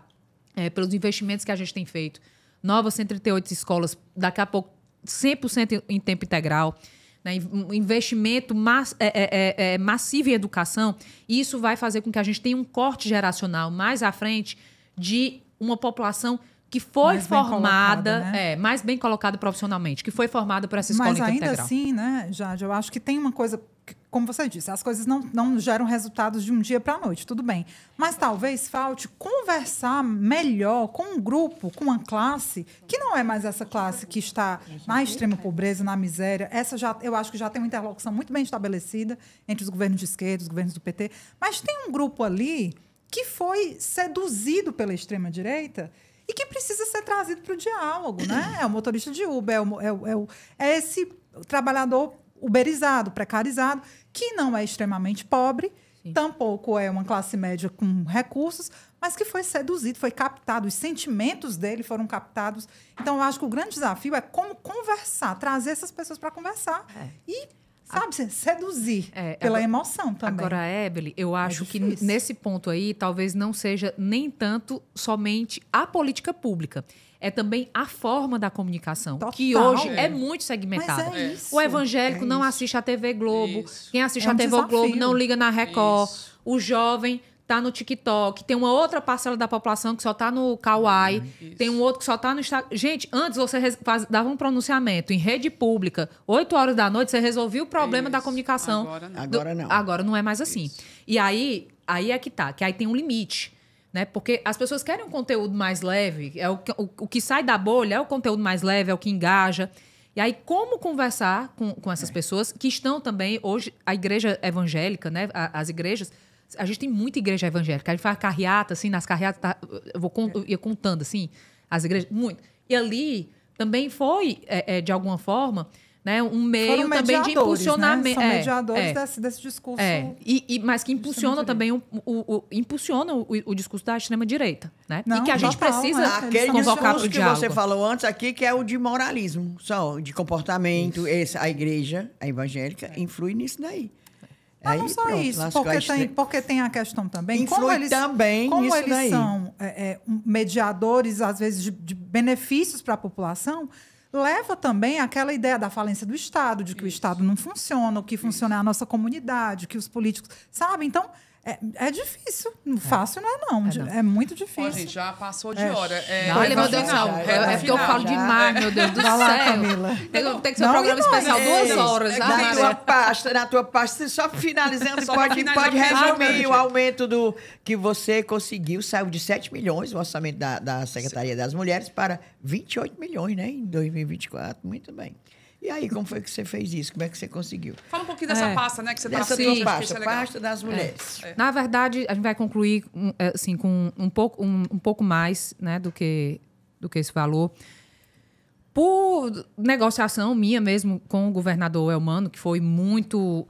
D: pelos investimentos que a gente tem feito, novas 138 escolas, daqui a pouco 100% em tempo integral, né? Investimento massivo em educação, e isso vai fazer com que a gente tenha um corte geracional mais à frente de uma população que foi formada, mais bem colocada profissionalmente, que foi formada por essa escola em tempo integral.
B: Mas ainda assim, né, Jade, eu acho que tem uma coisa, como você disse, as coisas não geram resultados de um dia para a noite, tudo bem. Mas talvez falte conversar melhor com um grupo, com uma classe, que não é mais essa classe que está na extrema pobreza, na miséria. Eu acho que já tem uma interlocução muito bem estabelecida entre os governos de esquerda, os governos do PT. Mas tem um grupo ali que foi seduzido pela extrema-direita e que precisa ser trazido para o diálogo, né? É o motorista de Uber, é esse trabalhador uberizado, precarizado, que não é extremamente pobre, tampouco é uma classe média com recursos, mas que foi seduzido, foi captado, os sentimentos dele foram captados. Então, eu acho que o grande desafio é como conversar, trazer essas pessoas para conversar e, sabe, seduzir pela emoção também.
D: Agora, Ebeli, eu acho que nesse ponto aí, talvez não seja nem tanto somente a política pública. É também a forma da comunicação,
B: Total.
D: que hoje é muito segmentada.
B: Mas é isso.
D: O evangélico não assiste a TV Globo. Quem assiste a TV Globo não liga na Record. O jovem tá no TikTok. Tem uma outra parcela da população que só tá no Kawaii. Tem um outro que só tá no Instagram. Gente, antes você dava um pronunciamento em rede pública, 8 horas da noite, você resolvia o problema da comunicação.
C: Agora não.
D: Agora não é mais assim. E aí é que tá, que aí tem um limite. Né? Porque as pessoas querem um conteúdo mais leve, o que sai da bolha é o conteúdo mais leve, é o que engaja. E aí, como conversar com essas pessoas que estão também, hoje, a igreja evangélica, né? As igrejas, a gente tem muita igreja evangélica, a gente faz carreata, assim, nas carreatas, eu ia contando, assim, as igrejas, muito. E ali também foi, de alguma forma, né, um meio também de impulsionamento.
B: Né? São mediadores desse discurso.
D: Mas que impulsiona também impulsiona o discurso da extrema-direita. Né?
B: Não,
D: e que a gente precisa
C: aquele
D: convocar para o
C: discurso que
D: diálogo.
C: você falou antes aqui, que é o de moralismo, só de comportamento. A igreja, a evangélica, influi nisso daí.
B: Mas não só isso, porque tem a questão também.
C: Influi
B: como eles são mediadores, às vezes, de benefícios para a população, leva também àquela ideia da falência do Estado, de que o Estado não funciona, o que funciona é a nossa comunidade, que os políticos... Sabe? Então, é difícil. Fácil não é, não. É muito difícil.
A: Ó, gente, já passou de hora.
D: Olha, meu Deus do céu. É porque eu falo demais, meu Deus do céu.
B: Vai lá, Camila.
D: Tem que ser um programa especial, 2 horas.
C: Na tua pasta, só finalizando, pode resumir o aumento que você conseguiu, saiu de 7 milhões o orçamento da Secretaria das Mulheres para 28 milhões, né, em 2024. Muito bem. E aí, como foi que você fez isso? Como é que você conseguiu?
A: Fala um pouquinho dessa pasta, né? Que você
C: dessa
A: tá
C: tua pasta das mulheres.
D: Na verdade, a gente vai concluir assim, com um pouco mais, né, do que esse valor. Por negociação minha mesmo com o governador Elmano, que foi muito,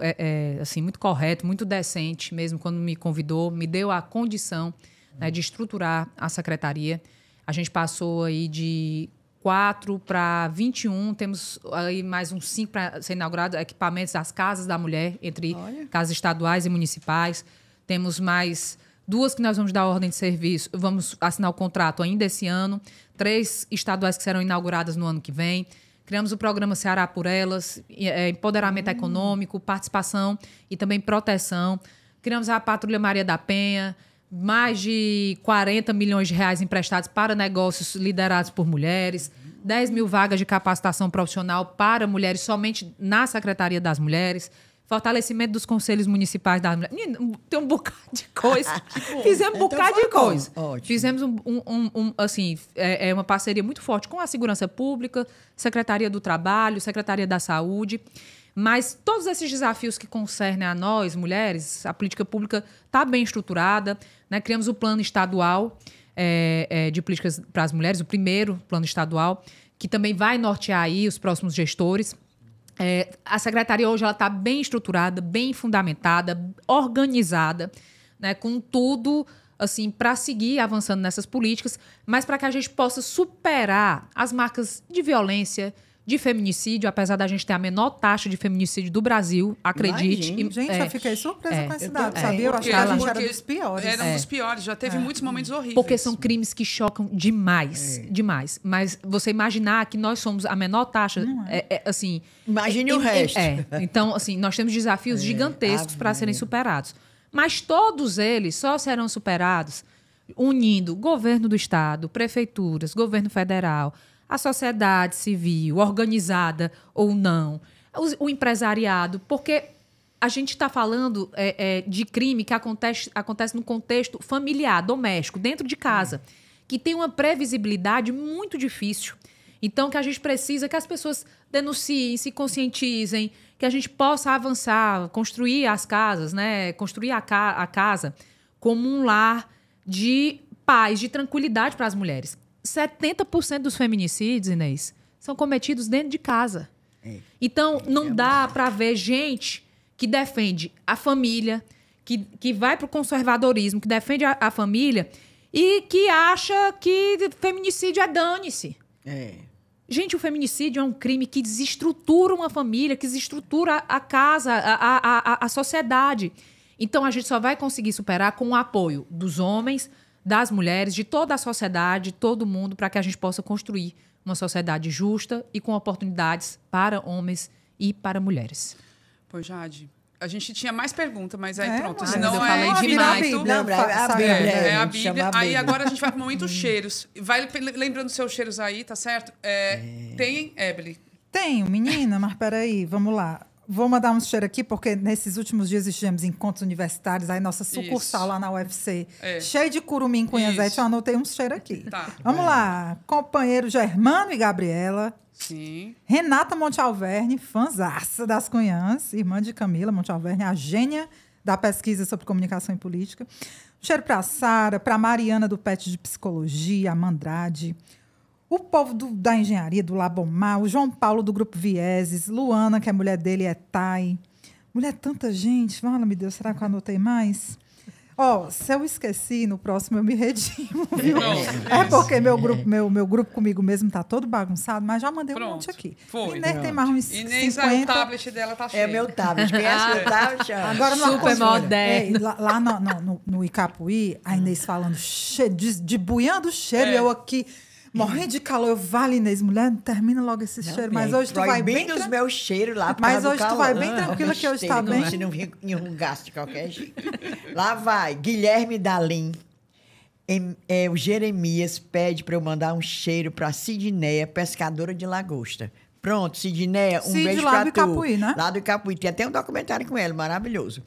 D: assim, muito correto, muito decente mesmo, quando me convidou, me deu a condição, né, de estruturar a secretaria. A gente passou aí de 4 para 21, temos aí mais uns 5 para ser inaugurados, equipamentos das casas da mulher, entre casas estaduais e municipais. Temos mais 2 que nós vamos dar ordem de serviço, vamos assinar o contrato ainda esse ano, 3 estaduais que serão inauguradas no ano que vem. Criamos o programa Ceará por Elas, empoderamento econômico, participação e também proteção. Criamos a Patrulha Maria da Penha, mais de 40 milhões de reais emprestados para negócios liderados por mulheres, 10 mil vagas de capacitação profissional para mulheres somente na Secretaria das Mulheres, fortalecimento dos conselhos municipais das mulheres. Tem um bocado de coisa. Fizemos um bocado de coisa.
C: Ótimo.
D: Fizemos uma parceria muito forte com a Segurança Pública, Secretaria do Trabalho, Secretaria da Saúde. Mas todos esses desafios que concernem a nós, mulheres, a política pública está bem estruturada. Né? Criamos o plano estadual de políticas para as mulheres, o primeiro plano estadual, que também vai nortear aí os próximos gestores. A secretaria hoje está bem estruturada, bem fundamentada, organizada, né? Com tudo assim, para seguir avançando nessas políticas, mas para que a gente possa superar as marcas de violência, de feminicídio, apesar da gente ter a menor taxa de feminicídio do Brasil, acredite.
B: Gente, eu fiquei surpresa com esse dado, sabia? Eu achava que a gente era dos piores.
A: Era um dos piores, já teve muitos momentos horríveis.
D: Porque são crimes que chocam demais, demais. Mas você imaginar que nós somos a menor taxa, assim...
C: Imagine o resto.
D: Então, assim, nós temos desafios gigantescos para serem superados. Mas todos eles só serão superados unindo governo do Estado, prefeituras, governo federal, a sociedade civil, organizada ou não, o empresariado, porque a gente está falando de crime que acontece no contexto familiar, doméstico, dentro de casa, que tem uma previsibilidade muito difícil. Então, que a gente precisa que as pessoas denunciem, se conscientizem, que a gente possa avançar, construir as casas, né? Construir a casa como um lar de paz, de tranquilidade para as mulheres. 70% dos feminicídios, Inês, são cometidos dentro de casa. Então, não dá para ver gente que defende a família, que vai para o conservadorismo, que defende a família e que acha que feminicídio é dane-se. Gente, o feminicídio é um crime que desestrutura uma família, que desestrutura a casa, a sociedade. Então, a gente só vai conseguir superar com o apoio dos homens, das mulheres, de toda a sociedade, todo mundo, para que a gente possa construir uma sociedade justa e com oportunidades para homens e para mulheres.
A: Pô, Jade, a gente tinha mais perguntas, mas aí pronto.
B: Mas
A: Senão
D: eu falei demais.
A: A Bíblia. Aí agora a gente vai para o momento cheiros. Vai lembrando os seus cheiros aí, tá certo? Tem, Ebeli?
B: Tenho, menina, mas peraí, vamos lá. Vou mandar um cheiro aqui, porque nesses últimos dias estivemos em encontros universitários, aí nossa sucursal lá na UFC, cheio de curumim com Cunhazete, eu anotei um cheiro aqui.
A: Tá.
B: Vamos lá. Companheiro Germano e Gabriela.
A: Sim.
B: Renata Montealverne, fãzaça das Cunhãs, irmã de Camila Montealverne, a gênia da pesquisa sobre comunicação e política. Um cheiro para a Sara, para a Mariana do PET de Psicologia, a Mandrade. O povo da engenharia, do Labomar, o João Paulo do Grupo Vieses, Luana, que a mulher dele é Thay. Mulher, tanta gente. Fala, meu Deus, será que eu anotei mais? Se eu esqueci, no próximo eu me redimo, viu? É porque meu grupo comigo mesmo tá todo bagunçado, mas já mandei um monte aqui.
A: Foi.
B: Inês tem mais uns
A: Inês,
B: 50.
A: o tablet dela tá cheio.
C: É meu tablet. Conhece meu tablet?
B: Agora,
D: Super moderno.
B: Lá no Icapuí, a Inês falando de buiando cheiro, e eu aqui... morrendo de calor, eu vale, Inês, mulher, termina logo esse cheiro. Mas hoje tu vai bem...
C: os meus cheiros lá.
B: Mas hoje tu vai bem tranquila, que hoje tá bem.
C: Se não vir nenhum gasto de qualquer jeito. Lá vai, Guilherme Dalim. O Jeremias pede para eu mandar um cheiro para Sidneia, pescadora de lagosta. Pronto, Sidneia, beijo
B: lá
C: pra
B: do Icapuí, né?
C: Lá do Icapuí. Tem até um documentário com ela, maravilhoso.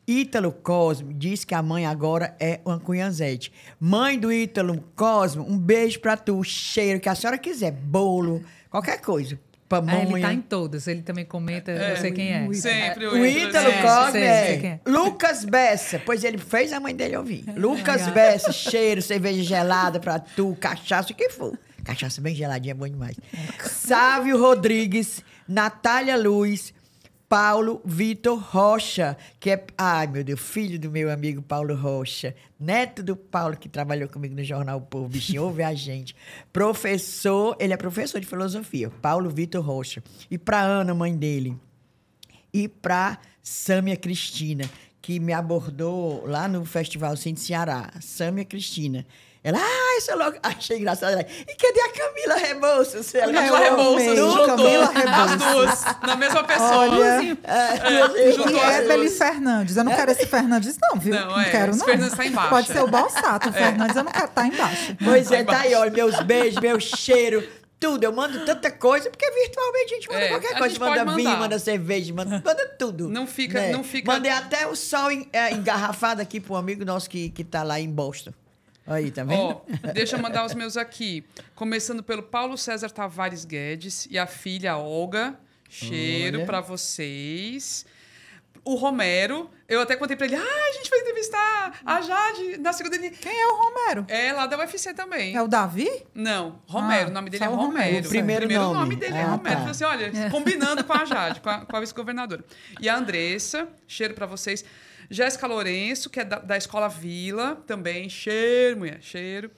C: Ítalo Cosme diz que a mãe agora é uma Cunhazete. Mãe do Ítalo Cosme, um beijo pra tu, cheiro, que a senhora quiser, bolo, qualquer coisa. Pamonha.
D: Ele tá em todas, ele também comenta, eu sei quem é.
A: Sempre
C: O Ítalo Cosme
D: sei quem é.
C: Lucas Bessa, pois ele fez a mãe dele ouvir. Lucas Bessa, cheiro, cerveja gelada pra tu, cachaça, o que for. Cachaça bem geladinha é bom demais. Sávio Rodrigues, Natália Luz, Paulo Vitor Rocha, que é, ai meu Deus, filho do meu amigo Paulo Rocha, neto do Paulo, que trabalhou comigo no Jornal O Povo, bichinho, ouve a gente. Professor, ele é professor de filosofia, Paulo Vitor Rocha. E para Ana, mãe dele. E para Sâmia Cristina, que me abordou lá no Festival Sim de Ceará. Sâmia Cristina. Ela, isso é louco. Achei engraçado. Ela, e cadê a Camila Rebouças?
A: Camila Rebouças, juntou
B: Camila
A: as duas na mesma pessoa.
B: Olha,
A: Juntou
B: e
A: as
B: Ebeli
A: duas.
B: Fernandes. Eu não quero esse Fernandes, não, viu?
A: Não,
B: Não quero,
A: esse
B: não.
A: Fernandes tá embaixo.
B: Pode ser o Balsato. O Fernandes eu não quero estar embaixo.
C: Pois é, tá aí, olha, meus beijos, meu cheiro, tudo. Eu mando tanta coisa, porque virtualmente a gente manda qualquer
A: a
C: coisa.
A: gente
C: Manda
A: pode
C: vinho,
A: mandar.
C: manda cerveja, manda tudo.
A: Não fica- não fica-
C: Mandei até o sol engarrafado aqui para um amigo nosso que tá lá em Boston. Aí, tá vendo?
A: Ó, deixa eu mandar os meus aqui. Começando pelo Paulo César Tavares Guedes e a filha Olga. Cheiro
C: Olha.
A: pra vocês. O Romero, eu até contei pra ele, a gente vai entrevistar a Jade na segunda...
B: Quem é o Romero?
A: É lá da UFC também.
B: É o Davi?
A: Não, Romero, o nome dele é
B: só o Romero.
A: Romero.
B: O
C: primeiro nome.
A: dele é
C: Ah,
A: Romero.
C: tá.
A: Falei assim, olha, combinando com a Jade, com a vice-governadora. E a Andressa, cheiro pra vocês. Jéssica Lourenço, que é da Escola Vila, também, cheiro, mulher, cheiro.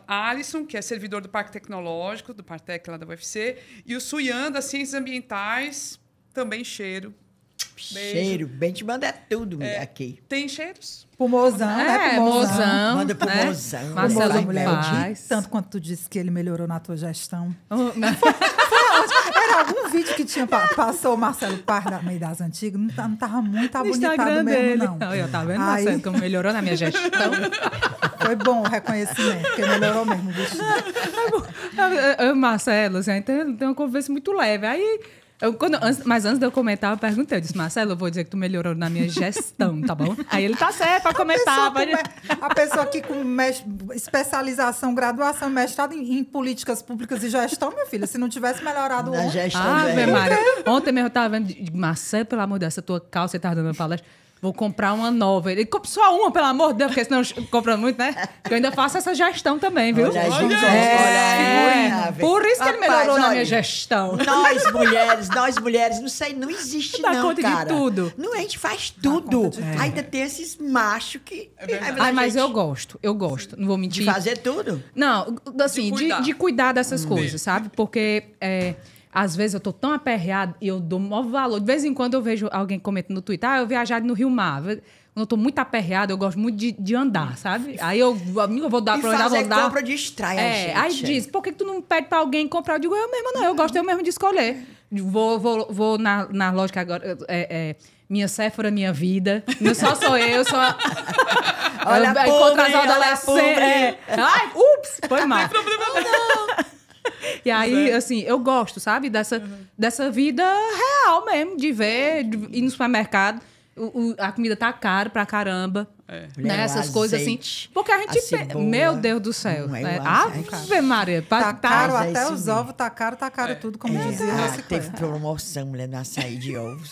A: Alisson, que é servidor do Parque Tecnológico, do Partec lá da UFC. E o Suyan, das Ciências Ambientais, também cheiro. Beijo.
C: Cheiro, bem te manda tudo aqui.
A: Tem cheiros?
B: Pro Mozão, né? Pro
D: Mozão.
C: Manda pro
D: né?
C: Mozão.
B: Pro
D: Marcelo
B: Mozão, mulher, eu
D: Paz.
B: ri tanto quanto tu disse que ele melhorou na tua gestão. Era algum vídeo que tinha passou o Marcelo Paz da meio das antigas, não tava muito
D: No
B: abonitado
D: Instagram
B: mesmo,
D: dele.
B: não.
D: Eu tava vendo,
B: Aí-
D: Marcelo, como melhorou na minha gestão.
B: Foi bom o reconhecimento, porque melhorou mesmo o bichinho.
D: Eu e o Marcelo, assim, tem uma conversa muito leve. Aí, mas antes de eu comentar, eu perguntei. Eu disse, Marcelo, eu vou dizer que tu melhorou na minha gestão, tá bom? Aí ele tá certo pra comentar.
B: A pessoa aqui com especialização, graduação, mestrado em políticas públicas e gestão, minha filha, se não tivesse melhorado
C: Na
B: ontem.
C: gestão
D: Ave
C: dela.
D: Maria. Ontem mesmo eu tava vendo, Marcelo, pelo amor de Deus, essa tua calça, você tava dando uma palestra. Vou comprar uma nova. Ele compra só uma, pelo amor de Deus, porque senão compra muito, né? Eu ainda faço essa gestão também, viu?
C: Olha aí,
A: Olha
C: olha.
D: Por isso que ele
C: Rapaz,
D: melhorou na
C: olha,
D: minha gestão.
C: Nós mulheres, não existe
D: Dá
C: não,
D: conta de
C: cara.
D: tudo.
C: Não, a gente faz tudo. Ainda tem esses machos que...
A: verdade.
D: Ai, mas eu gosto. Não vou mentir.
C: De fazer tudo?
D: Não, assim, de cuidar dessas coisas, sabe? Porque às vezes eu tô tão aperreada e eu dou maior valor. De vez em quando eu vejo alguém comentando no Twitter, eu viajar no Rio Mar. Quando eu tô muito aperreada, eu gosto muito de andar, sabe? Aí eu vou dar
C: E
D: pra andar,
C: fazer
D: vou dar.
C: compra distrai a gente.
D: Aí diz, por que tu não pede pra alguém comprar? Eu digo, eu mesma não, eu gosto eu mesmo de escolher. Vou na lógica agora, minha Sephora, minha vida. Não só sou eu, sou a...
C: Olha a
D: contra
C: publi,
D: as
C: olha a
D: adolescentes.
C: publi.
D: Ai, ups, foi mal. E aí, assim, eu gosto, sabe? Dessa vida real mesmo, de ver, de ir no supermercado. A comida tá cara pra caramba.
C: Mulher,
D: Né?
C: o
D: Essas coisas assim.
C: azeite,
D: Porque a gente...
C: a cebola.
D: Meu Deus do céu.
C: Não é
D: Né?
C: o azeite.
D: Ave Maria.
B: Tá caro
C: Mas é
B: até
C: isso
B: os
C: mesmo.
B: ovos, tá caro tudo, como dizia a
C: Teve
B: Ciclé.
C: promoção, mulher, no açaí de ovos.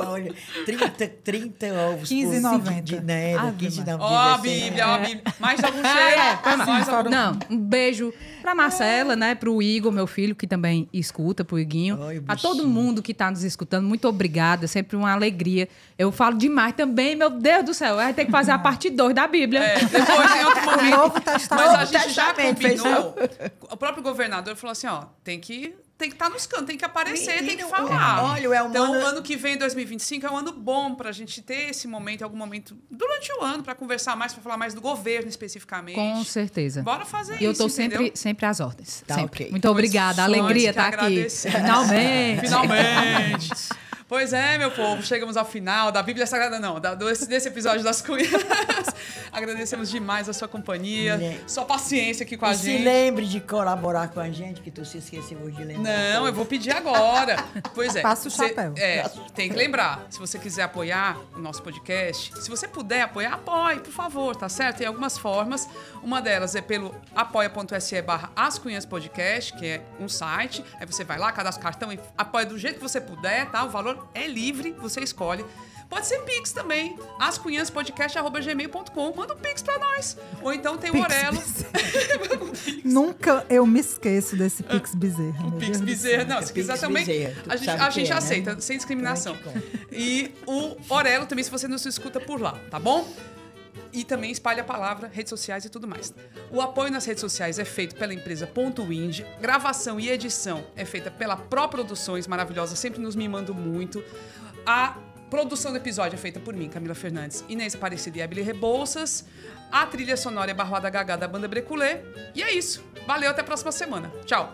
C: Olha, 30 ovos.
B: 15,90.
C: Né,
B: Ave
C: 15,90.
A: Ó, a Bíblia, ó, a Bíblia. Mais algum cheiro? Mais algum...
D: Não, um beijo pra Marcela, né? Pro Igor, meu filho, que também escuta, pro Iguinho.
C: Oi,
D: a todo
C: bichinho.
D: mundo que tá nos escutando, muito obrigada. Sempre uma alegria. Eu falo demais também, meu Deus do céu. Vai ter que fazer a parte 2 da Bíblia.
A: Depois, em outro momento.
B: Novo Testamento.
A: Mas a
C: Novo
A: gente já
C: Testamento, fez
A: combinou. O próprio governador falou assim, ó, tem que estar nos cantos, tem que aparecer, tem que
C: Menino,
A: falar.
C: olha, o Elmano-
A: Então, o ano que vem, 2025, é um ano bom pra gente ter esse momento, algum momento, durante o ano, pra conversar mais, pra falar mais do governo especificamente.
D: Com certeza.
A: Bora fazer
D: E eu
A: isso,
D: tô
A: entendeu?
D: sempre às ordens.
C: Tá,
D: sempre.
C: ok.
D: Muito obrigada. A
A: Pois
D: alegria
A: que
D: tá aqui.
A: agradecer.
D: Finalmente.
A: Finalmente. Pois é, meu povo, chegamos ao final da Bíblia Sagrada, não, desse episódio das Cunhas. Agradecemos demais a sua companhia,
C: Né?
A: sua paciência aqui com a
C: E se
A: gente.
C: lembre de colaborar com a gente, que tu se esqueceu de lembrar.
A: Não, eu vou pedir agora. Pois é.
B: Passa o chapéu.
A: Tem que lembrar. Se você quiser apoiar o nosso podcast, se você puder apoiar, apoie, por favor, tá certo? Tem algumas formas. Uma delas é pelo apoia.se/ascunhaspodcast, que é um site. Aí você vai lá, cadastra o cartão e apoia do jeito que você puder, tá? O valor é livre, você escolhe. Pode ser Pix também, ascunhaspodcast@gmail.com. Manda um Pix pra nós. Ou então tem o
B: Pix
A: Orelo.
B: Nunca eu me esqueço desse Pix Bezerra. meu
A: Pix
B: Deus do
A: Bezerra.
B: céu.
A: Não, se
C: Pix
A: quiser também,
C: Bezerra. Tu
A: a gente,
C: sabe
A: a
C: o que
A: gente
C: é, né?
A: aceita, sem discriminação. E o Orelo também, se você nos escuta por lá, tá bom? E também espalha a palavra, redes sociais e tudo mais. O apoio nas redes sociais é feito pela empresa Ponto Indie. Gravação e edição é feita pela Pro Produções, maravilhosa, sempre nos mimando muito. A produção do episódio é feita por mim, Camila Fernandes, Inês Aparecida e Ebele Rebouças. A trilha sonora é Barroada Gagá da banda Breculê. E é isso. Valeu, até a próxima semana. Tchau.